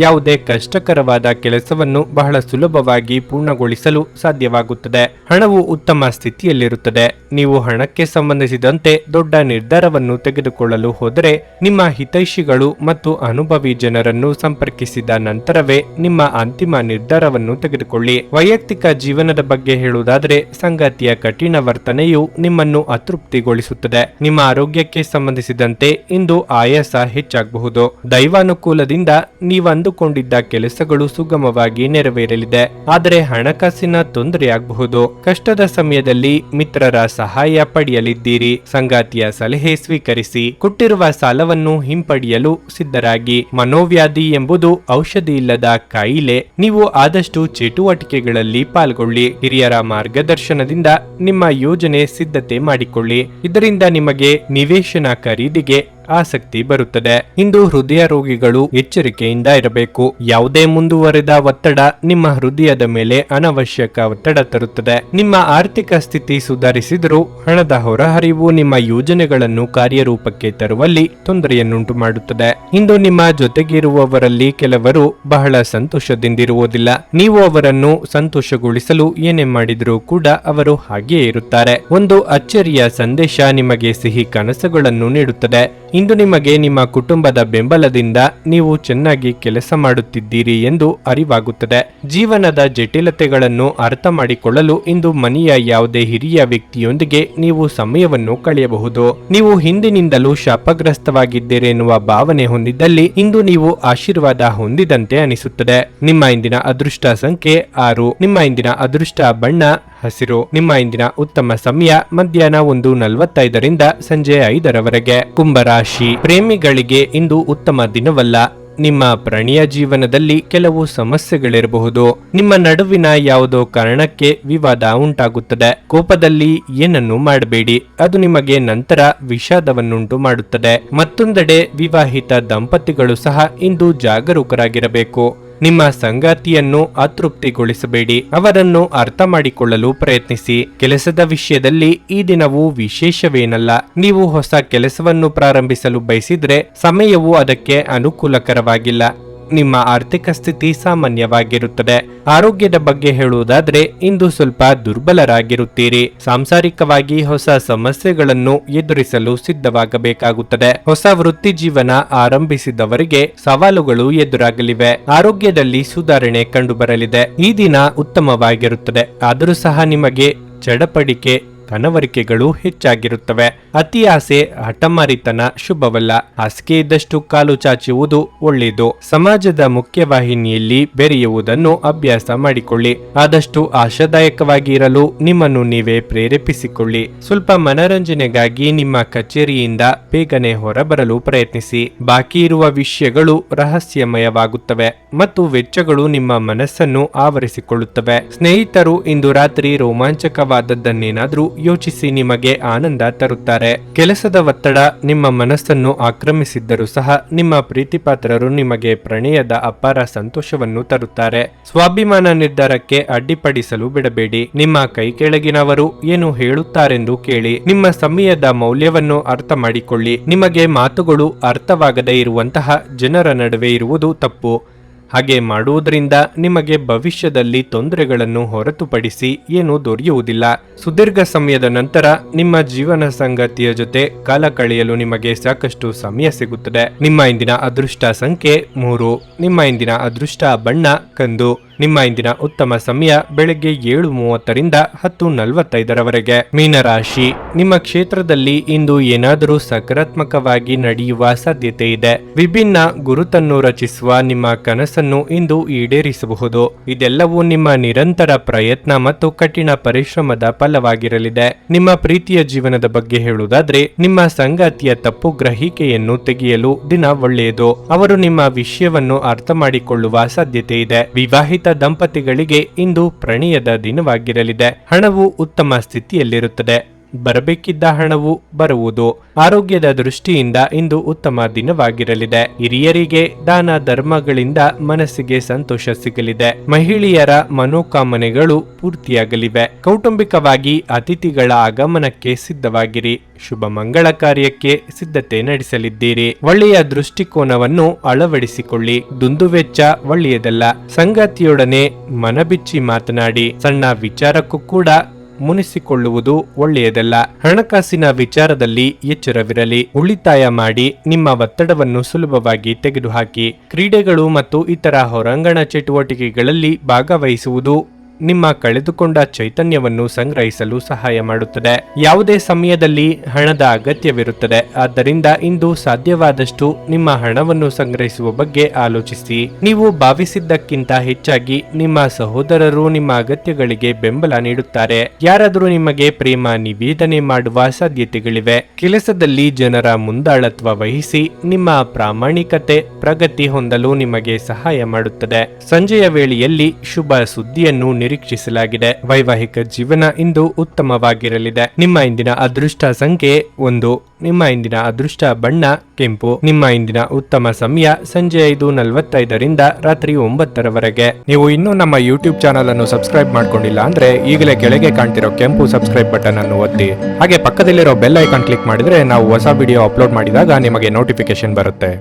ಯಾವುದೇ ಕಷ್ಟಕರವಾದ ಕೆಲಸವನ್ನು ಬಹಳ ಸುಲಭವಾಗಿ ಪೂರ್ಣಗೊಳಿಸಲು ಸಾಧ್ಯವಾಗುತ್ತದೆ. ಹಣವು ಉತ್ತಮ ಸ್ಥಿತಿಯಲ್ಲಿರುತ್ತದೆ. ನೀವು ಹಣಕ್ಕೆ ಸಂಬಂಧಿಸಿದಂತೆ ದೊಡ್ಡ ನಿರ್ಧಾರವನ್ನು ತೆಗೆದುಕೊಳ್ಳಲು ಹೋದರೆ ನಿಮ್ಮ ಹಿತೈಷಿಗಳು ಮತ್ತು ಅನುಭವಿ ಜನರನ್ನು ಸಂಪರ್ಕಿಸಿದ ನಂತರವೇ ನಿಮ್ಮ ಅಂತಿಮ ನಿರ್ಧಾರವನ್ನು ತೆಗೆದುಕೊಳ್ಳಿ. ವೈಯಕ್ತಿಕ ಜೀವನದ ಬಗ್ಗೆ ಹೇಳುವುದಾದರೆ ಸಂಗಾತಿಯ ಕಠಿಣ ವರ್ತನೆಯು ನಿಮ್ಮನ್ನು ಅತೃಪ್ತಿಗೊಳಿಸುತ್ತದೆ. ನಿಮ್ಮ ಆರೋಗ್ಯಕ್ಕೆ ಸಂಬಂಧಿಸಿದಂತೆ ಇಂದು ಆಯಾಸ ಹೆಚ್ಚಾಗಬಹುದು. ದೈವಾನುಕೂಲದಿಂದ ನೀವು ಅಂದುಕೊಂಡಿದ್ದ ಕೆಲಸಗಳು ಸುಗಮವಾಗಿ ನೆರವೇರಲಿದೆ. ಆದರೆ ಹಣಕಾಸಿನ ತೊಂದರೆಯಾಗಬಹುದು. ಕಷ್ಟದ ಸಮಯದಲ್ಲಿ ಮಿತ್ರರ ಸಹಾಯ ಪಡೆಯಲಿದ್ದೀರಿ. ಸಂಗಾತಿಯ ಸಲಹೆ ಸ್ವೀಕರಿಸಿ. ಕೊಟ್ಟಿರುವ ಸಾಲವನ್ನು ಹಿಂಪಡೆಯಲು ಸಿದ್ಧರಾಗಿ. ಮನೋವ್ಯಾಧಿ ಎಂಬುದು ಔಷಧಿ ಇಲ್ಲದ ಕಾಯಿಲೆ. ನೀವು ಆದಷ್ಟು ಚಟುವಟಿಕೆಗಳಲ್ಲಿ ಪಾಲ್ಗೊಳ್ಳಿ. ಹಿರಿಯರ ಮಾರ್ಗದರ್ಶನದಿಂದ ನಿಮ್ಮ ಯೋಜನೆ ಸಿದ್ಧತೆ ಮಾಡಿಕೊಳ್ಳಿ. ಇದರಿಂದ ನಿಮಗೆ ನಿವೇಶನ ಖರೀದಿಗೆ ಆಸಕ್ತಿ ಬರುತ್ತದೆ. ಇಂದು ಹೃದಯ ರೋಗಿಗಳು ಎಚ್ಚರಿಕೆಯಿಂದ ಇರಬೇಕು. ಯಾವುದೇ ಮುಂದುವರೆದ ಒತ್ತಡ ನಿಮ್ಮ ಹೃದಯದ ಮೇಲೆ ಅನವಶ್ಯಕ ಒತ್ತಡ ತರುತ್ತದೆ. ನಿಮ್ಮ ಆರ್ಥಿಕ ಸ್ಥಿತಿ ಸುಧಾರಿಸಿದರೂ ಹಣದ ಹೊರಹರಿವು ನಿಮ್ಮ ಯೋಜನೆಗಳನ್ನು ಕಾರ್ಯರೂಪಕ್ಕೆ ತರುವಲ್ಲಿ ತೊಂದರೆಯನ್ನುಂಟು ಮಾಡುತ್ತದೆ. ಇಂದು ನಿಮ್ಮ ಜೊತೆಗಿರುವವರಲ್ಲಿ ಕೆಲವರು ಬಹಳ ಸಂತೋಷದಿಂದಿರುವುದಿಲ್ಲ. ನೀವು ಅವರನ್ನು ಸಂತೋಷಗೊಳಿಸಲು ಏನೇ ಮಾಡಿದರೂ ಕೂಡ ಅವರು ಹಾಗೆಯೇ ಇರುತ್ತಾರೆ. ಒಂದು ಅಚ್ಚರಿಯ ಸಂದೇಶ ನಿಮಗೆ ಸಿಹಿ ಕನಸುಗಳನ್ನು ನೀಡುತ್ತದೆ. ಇಂದು ನಿಮಗೆ ನಿಮ್ಮ ಕುಟುಂಬದ ಬೆಂಬಲದಿಂದ ನೀವು ಚೆನ್ನಾಗಿ ಕೆಲಸ ಮಾಡುತ್ತಿದ್ದೀರಿ ಎಂದು ಅರಿವಾಗುತ್ತದೆ. ಜೀವನದ ಜಟಿಲತೆಗಳನ್ನು ಅರ್ಥ ಮಾಡಿಕೊಳ್ಳಲು ಇಂದು ಮನೆಯ ಯಾವುದೇ ಹಿರಿಯ ವ್ಯಕ್ತಿಯೊಂದಿಗೆ ನೀವು ಸಮಯವನ್ನು ಕಳೆಯಬಹುದು. ನೀವು ಹಿಂದಿನಿಂದಲೂ ಶಾಪಗ್ರಸ್ತವಾಗಿದ್ದೀರಿ ಎನ್ನುವ ಭಾವನೆ ಹೊಂದಿದ್ದಲ್ಲಿ ಇಂದು ನೀವು ಆಶೀರ್ವಾದ ಹೊಂದಿದಂತೆ ಅನಿಸುತ್ತದೆ. ನಿಮ್ಮ ಇಂದಿನ ಅದೃಷ್ಟ ಸಂಖ್ಯೆ 6. ನಿಮ್ಮ ಇಂದಿನ ಅದೃಷ್ಟ ಬಣ್ಣ ಹಸಿರು. ನಿಮ್ಮ ಇಂದಿನ ಉತ್ತಮ ಸಮಯ ಮಧ್ಯಾಹ್ನ 1:45ರಿಂದ ಸಂಜೆ 5ರವರೆಗೆ. ಕುಂಭರಾಶಿ, ಪ್ರೇಮಿಗಳಿಗೆ ಇಂದು ಉತ್ತಮ ದಿನವಲ್ಲ. ನಿಮ್ಮ ಪ್ರಣಯ ಜೀವನದಲ್ಲಿ ಕೆಲವು ಸಮಸ್ಯೆಗಳಿರಬಹುದು. ನಿಮ್ಮ ನಡುವಿನ ಯಾವುದೋ ಕಾರಣಕ್ಕೆ ವಿವಾದ ಉಂಟಾಗುತ್ತದೆ. ಕೋಪದಲ್ಲಿ ಏನನ್ನು ಮಾಡಬೇಡಿ, ಅದು ನಿಮಗೆ ನಂತರ ವಿಷಾದವನ್ನುಂಟು ಮಾಡುತ್ತದೆ. ಮತ್ತೊಂದೆಡೆ ವಿವಾಹಿತ ದಂಪತಿಗಳು ಸಹ ಇಂದು ಜಾಗರೂಕರಾಗಿರಬೇಕು. ನಿಮ್ಮ ಸಂಗಾತಿಯನ್ನು ಅತೃಪ್ತಿಗೊಳಿಸಬೇಡಿ, ಅವರನ್ನು ಅರ್ಥ ಮಾಡಿಕೊಳ್ಳಲು ಪ್ರಯತ್ನಿಸಿ. ಕೆಲಸದ ವಿಷಯದಲ್ಲಿ ಈ ದಿನವೂ ವಿಶೇಷವೇನಲ್ಲ. ನೀವು ಹೊಸ ಕೆಲಸವನ್ನು ಪ್ರಾರಂಭಿಸಲು ಬಯಸಿದ್ರೆ ಸಮಯವು ಅದಕ್ಕೆ ಅನುಕೂಲಕರವಾಗಿಲ್ಲ. ನಿಮ್ಮ ಆರ್ಥಿಕ ಸ್ಥಿತಿ ಸಾಮಾನ್ಯವಾಗಿರುತ್ತದೆ. ಆರೋಗ್ಯದ ಬಗ್ಗೆ ಹೇಳುವುದಾದ್ರೆ ಇಂದು ಸ್ವಲ್ಪ ದುರ್ಬಲರಾಗಿರುತ್ತೀರಿ. ಸಾಂಸಾರಿಕವಾಗಿ ಹೊಸ ಸಮಸ್ಯೆಗಳನ್ನು ಎದುರಿಸಲು ಸಿದ್ಧವಾಗಬೇಕಾಗುತ್ತದೆ. ಹೊಸ ವೃತ್ತಿ ಜೀವನ ಆರಂಭಿಸಿದವರಿಗೆ ಸವಾಲುಗಳು ಎದುರಾಗಲಿವೆ. ಆರೋಗ್ಯದಲ್ಲಿ ಸುಧಾರಣೆ ಕಂಡುಬರಲಿದೆ. ಈ ದಿನ ಉತ್ತಮವಾಗಿರುತ್ತದೆ. ಆದರೂ ಸಹ ನಿಮಗೆ ಚಡಪಡಿಕೆ ಕನವರಿಕೆಗಳು ಹೆಚ್ಚಾಗಿರುತ್ತವೆ. ಅತಿ ಆಸೆ ಹಠಮಾರಿತನ ಶುಭವಲ್ಲ. ಹಾಸಿಗೆ ಇದ್ದಷ್ಟು ಕಾಲು ಚಾಚುವುದು ಒಳ್ಳೆಯದು. ಸಮಾಜದ ಮುಖ್ಯವಾಹಿನಿಯಲ್ಲಿ ಬೆರೆಯುವುದನ್ನು ಅಭ್ಯಾಸ ಮಾಡಿಕೊಳ್ಳಿ. ಆದಷ್ಟು ಆಶಾದಾಯಕವಾಗಿ ಇರಲು ನಿಮ್ಮನ್ನು ನೀವೇ ಪ್ರೇರೇಪಿಸಿಕೊಳ್ಳಿ. ಸ್ವಲ್ಪ ಮನರಂಜನೆಗಾಗಿ ನಿಮ್ಮ ಕಚೇರಿಯಿಂದ ಬೇಗನೆ ಹೊರಬರಲು ಪ್ರಯತ್ನಿಸಿ. ಬಾಕಿ ಇರುವ ವಿಷಯಗಳು ರಹಸ್ಯಮಯವಾಗುತ್ತವೆ ಮತ್ತು ವೆಚ್ಚಗಳು ನಿಮ್ಮ ಮನಸ್ಸನ್ನು ಆವರಿಸಿಕೊಳ್ಳುತ್ತವೆ. ಸ್ನೇಹಿತರು ಇಂದು ರಾತ್ರಿ ರೋಮಾಂಚಕವಾದದ್ದನ್ನೇನಾದ್ರೂ ಯೋಚಿಸಿ ನಿಮಗೆ ಆನಂದ ತರುತ್ತಾರೆ. ಕೆಲಸದ ಒತ್ತಡ ನಿಮ್ಮ ಮನಸ್ಸನ್ನು ಆಕ್ರಮಿಸಿದ್ದರೂ ಸಹ ನಿಮ್ಮ ಪ್ರೀತಿಪಾತ್ರರು ನಿಮಗೆ ಪ್ರಣಯದ ಅಪಾರ ಸಂತೋಷವನ್ನು ತರುತ್ತಾರೆ. ಸ್ವಾಭಿಮಾನ ನಿರ್ಧಾರಕ್ಕೆ ಅಡ್ಡಿಪಡಿಸಲು ಬಿಡಬೇಡಿ. ನಿಮ್ಮ ಕೈ ಕೆಳಗಿನವರು ಏನು ಹೇಳುತ್ತಾರೆಂದು ಕೇಳಿ. ನಿಮ್ಮ ಸಮಯದ ಮೌಲ್ಯವನ್ನು ಅರ್ಥ ಮಾಡಿಕೊಳ್ಳಿ. ನಿಮಗೆ ಮಾತುಗಳು ಅರ್ಥವಾಗದೇ ಇರುವಂತಹ ಜನರ ನಡುವೆ ಇರುವುದು ತಪ್ಪು. ಹಾಗೆ ಮಾಡುವುದರಿಂದ ನಿಮಗೆ ಭವಿಷ್ಯದಲ್ಲಿ ತೊಂದರೆಗಳನ್ನು ಹೊರತುಪಡಿಸಿ ಏನೂ ದೊರೆಯುವುದಿಲ್ಲ. ಸುದೀರ್ಘ ಸಮಯದ ನಂತರ ನಿಮ್ಮ ಜೀವನ ಸಂಗಾತಿಯ ಜೊತೆ ಕಾಲ ಕಳೆಯಲು ನಿಮಗೆ ಸಾಕಷ್ಟು ಸಮಯ ಸಿಗುತ್ತದೆ. ನಿಮ್ಮ ಇಂದಿನ ಅದೃಷ್ಟ ಸಂಖ್ಯೆ 3. ನಿಮ್ಮ ಇಂದಿನ ಅದೃಷ್ಟ ಬಣ್ಣ ಕಂದು. ನಿಮ್ಮ ಇಂದಿನ ಉತ್ತಮ ಸಮಯ ಬೆಳಗ್ಗೆ 7:30ರಿಂದ 10:45ರವರೆಗೆ. ಮೀನರಾಶಿ, ನಿಮ್ಮ ಕ್ಷೇತ್ರದಲ್ಲಿ ಇಂದು ಏನಾದರೂ ಸಕಾರಾತ್ಮಕವಾಗಿ ನಡೆಯುವ ಸಾಧ್ಯತೆ ಇದೆ. ವಿಭಿನ್ನ ಗುರುತನ್ನು ರಚಿಸುವ ನಿಮ್ಮ ಕನಸನ್ನು ಇಂದು ಈಡೇರಿಸಬಹುದು. ಇದೆಲ್ಲವೂ ನಿಮ್ಮ ನಿರಂತರ ಪ್ರಯತ್ನ ಮತ್ತು ಕಠಿಣ ಪರಿಶ್ರಮದ ಫಲವಾಗಿರಲಿದೆ. ನಿಮ್ಮ ಪ್ರೀತಿಯ ಜೀವನದ ಬಗ್ಗೆ ಹೇಳುವುದಾದ್ರೆ ನಿಮ್ಮ ಸಂಗಾತಿಯ ತಪ್ಪು ಗ್ರಹಿಕೆಯನ್ನು ತೆಗೆಯಲು ದಿನ ಒಳ್ಳೆಯದು. ಅವರು ನಿಮ್ಮ ವಿಷಯವನ್ನು ಅರ್ಥ ಮಾಡಿಕೊಳ್ಳುವ ಸಾಧ್ಯತೆ ಇದೆ. ವಿವಾಹಿತ ದಂಪತಿಗಳಿಗೆ ಇಂದು ಪ್ರಣಯದ ದಿನವಾಗಿರಲಿದೆ. ಹಣವು ಉತ್ತಮ ಸ್ಥಿತಿಯಲ್ಲಿರುತ್ತದೆ. ಬರಬೇಕಿದ್ದ ಹಣವು ಬರುವುದು. ಆರೋಗ್ಯದ ದೃಷ್ಟಿಯಿಂದ ಇಂದು ಉತ್ತಮ ದಿನವಾಗಿರಲಿದೆ. ಹಿರಿಯರಿಗೆ ದಾನ ಧರ್ಮಗಳಿಂದ ಮನಸ್ಸಿಗೆ ಸಂತೋಷ ಸಿಗಲಿದೆ. ಮಹಿಳೆಯರ ಮನೋಕಾಮನೆಗಳು ಪೂರ್ತಿಯಾಗಲಿವೆ. ಕೌಟುಂಬಿಕವಾಗಿ ಅತಿಥಿಗಳ ಆಗಮನಕ್ಕೆ ಸಿದ್ಧವಾಗಿರಿ. ಶುಭ ಮಂಗಳ ಕಾರ್ಯಕ್ಕೆ ಸಿದ್ಧತೆ ನಡೆಸಲಿದ್ದೀರಿ. ಒಳ್ಳೆಯ ದೃಷ್ಟಿಕೋನವನ್ನು ಅಳವಡಿಸಿಕೊಳ್ಳಿ. ದುಂದುವೆಚ್ಚ ಒಳ್ಳೆಯದಲ್ಲ. ಸಂಗಾತಿಯೊಡನೆ ಮನಬಿಚ್ಚಿ ಮಾತನಾಡಿ. ಸಣ್ಣ ವಿಚಾರಕ್ಕೂ ಕೂಡ ಮುನಿಸಿಕೊಳ್ಳುವುದು ಒಳ್ಳೆಯದಲ್ಲ. ಹಣಕಾಸಿನ ವಿಚಾರದಲ್ಲಿ ಎಚ್ಚರವಿರಲಿ. ಉಳಿತಾಯ ಮಾಡಿ ನಿಮ್ಮ ಒತ್ತಡವನ್ನು ಸುಲಭವಾಗಿ ತೆಗೆದುಹಾಕಿ. ಕ್ರೀಡೆಗಳು ಮತ್ತು ಇತರ ಹೊರಾಂಗಣ ಚಟುವಟಿಕೆಗಳಲ್ಲಿ ಭಾಗವಹಿಸುವುದು ನಿಮ್ಮ ಕಳೆದುಕೊಂಡ ಚೈತನ್ಯವನ್ನು ಸಂಗ್ರಹಿಸಲು ಸಹಾಯ ಮಾಡುತ್ತದೆ. ಯಾವುದೇ ಸಮಯದಲ್ಲಿ ಹಣದ ಅಗತ್ಯವಿರುತ್ತದೆ. ಆದ್ದರಿಂದ ಇಂದು ಸಾಧ್ಯವಾದಷ್ಟು ನಿಮ್ಮ ಹಣವನ್ನು ಸಂಗ್ರಹಿಸುವ ಬಗ್ಗೆ ಆಲೋಚಿಸಿ. ನೀವು ಭಾವಿಸಿದ್ದಕ್ಕಿಂತ ಹೆಚ್ಚಾಗಿ ನಿಮ್ಮ ಸಹೋದರರು ನಿಮ್ಮ ಅಗತ್ಯಗಳಿಗೆ ಬೆಂಬಲ ನೀಡುತ್ತಾರೆ. ಯಾರಾದರೂ ನಿಮಗೆ ಪ್ರೇಮ ನಿವೇದನೆ ಮಾಡುವ ಸಾಧ್ಯತೆಗಳಿವೆ. ಕೆಲಸದಲ್ಲಿ ಜನರ ಮುಂದಾಳತ್ವ ವಹಿಸಿ ನಿಮ್ಮ ಪ್ರಾಮಾಣಿಕತೆ ಪ್ರಗತಿ ಹೊಂದಲು ನಿಮಗೆ ಸಹಾಯ ಮಾಡುತ್ತದೆ. ಸಂಜೆಯ ವೇಳೆಯಲ್ಲಿ ಶುಭ ಸುದ್ದಿಯನ್ನು ನಿರೀಕ್ಷಿಸಲಾಗಿದೆ. ವೈವಾಹಿಕ ಜೀವನ ಇಂದು ಉತ್ತಮವಾಗಿರಲಿದೆ. ನಿಮ್ಮ ಇಂದಿನ ಅದೃಷ್ಟ ಸಂಖ್ಯೆ 1. ನಿಮ್ಮ ಇಂದಿನ ಅದೃಷ್ಟ ಬಣ್ಣ ಕೆಂಪು. ನಿಮ್ಮ ಇಂದಿನ ಉತ್ತಮ ಸಮಯ ಸಂಜೆ 5:45ರಿಂದ ರಾತ್ರಿ 9ರವರೆಗೆ. ನೀವು ಇನ್ನೂ ನಮ್ಮ ಯೂಟ್ಯೂಬ್ ಚಾನಲ್ ಅನ್ನು ಸಬ್ಸ್ಕ್ರೈಬ್ ಮಾಡ್ಕೊಂಡಿಲ್ಲ ಅಂದ್ರೆ ಈಗಲೇ ಕೆಳಗೆ ಕಾಣ್ತಿರೋ ಕೆಂಪು ಸಬ್ಸ್ಕ್ರೈಬ್ ಬಟನ್ ಅನ್ನು ಒತ್ತಿ. ಹಾಗೆ ಪಕ್ಕದಲ್ಲಿರೋ ಬೆಲ್ ಐಕಾನ್ ಕ್ಲಿಕ್ ಮಾಡಿದ್ರೆ ನಾವು ಹೊಸ ವಿಡಿಯೋ ಅಪ್ಲೋಡ್ ಮಾಡಿದಾಗ ನಿಮಗೆ ನೋಟಿಫಿಕೇಶನ್ ಬರುತ್ತೆ.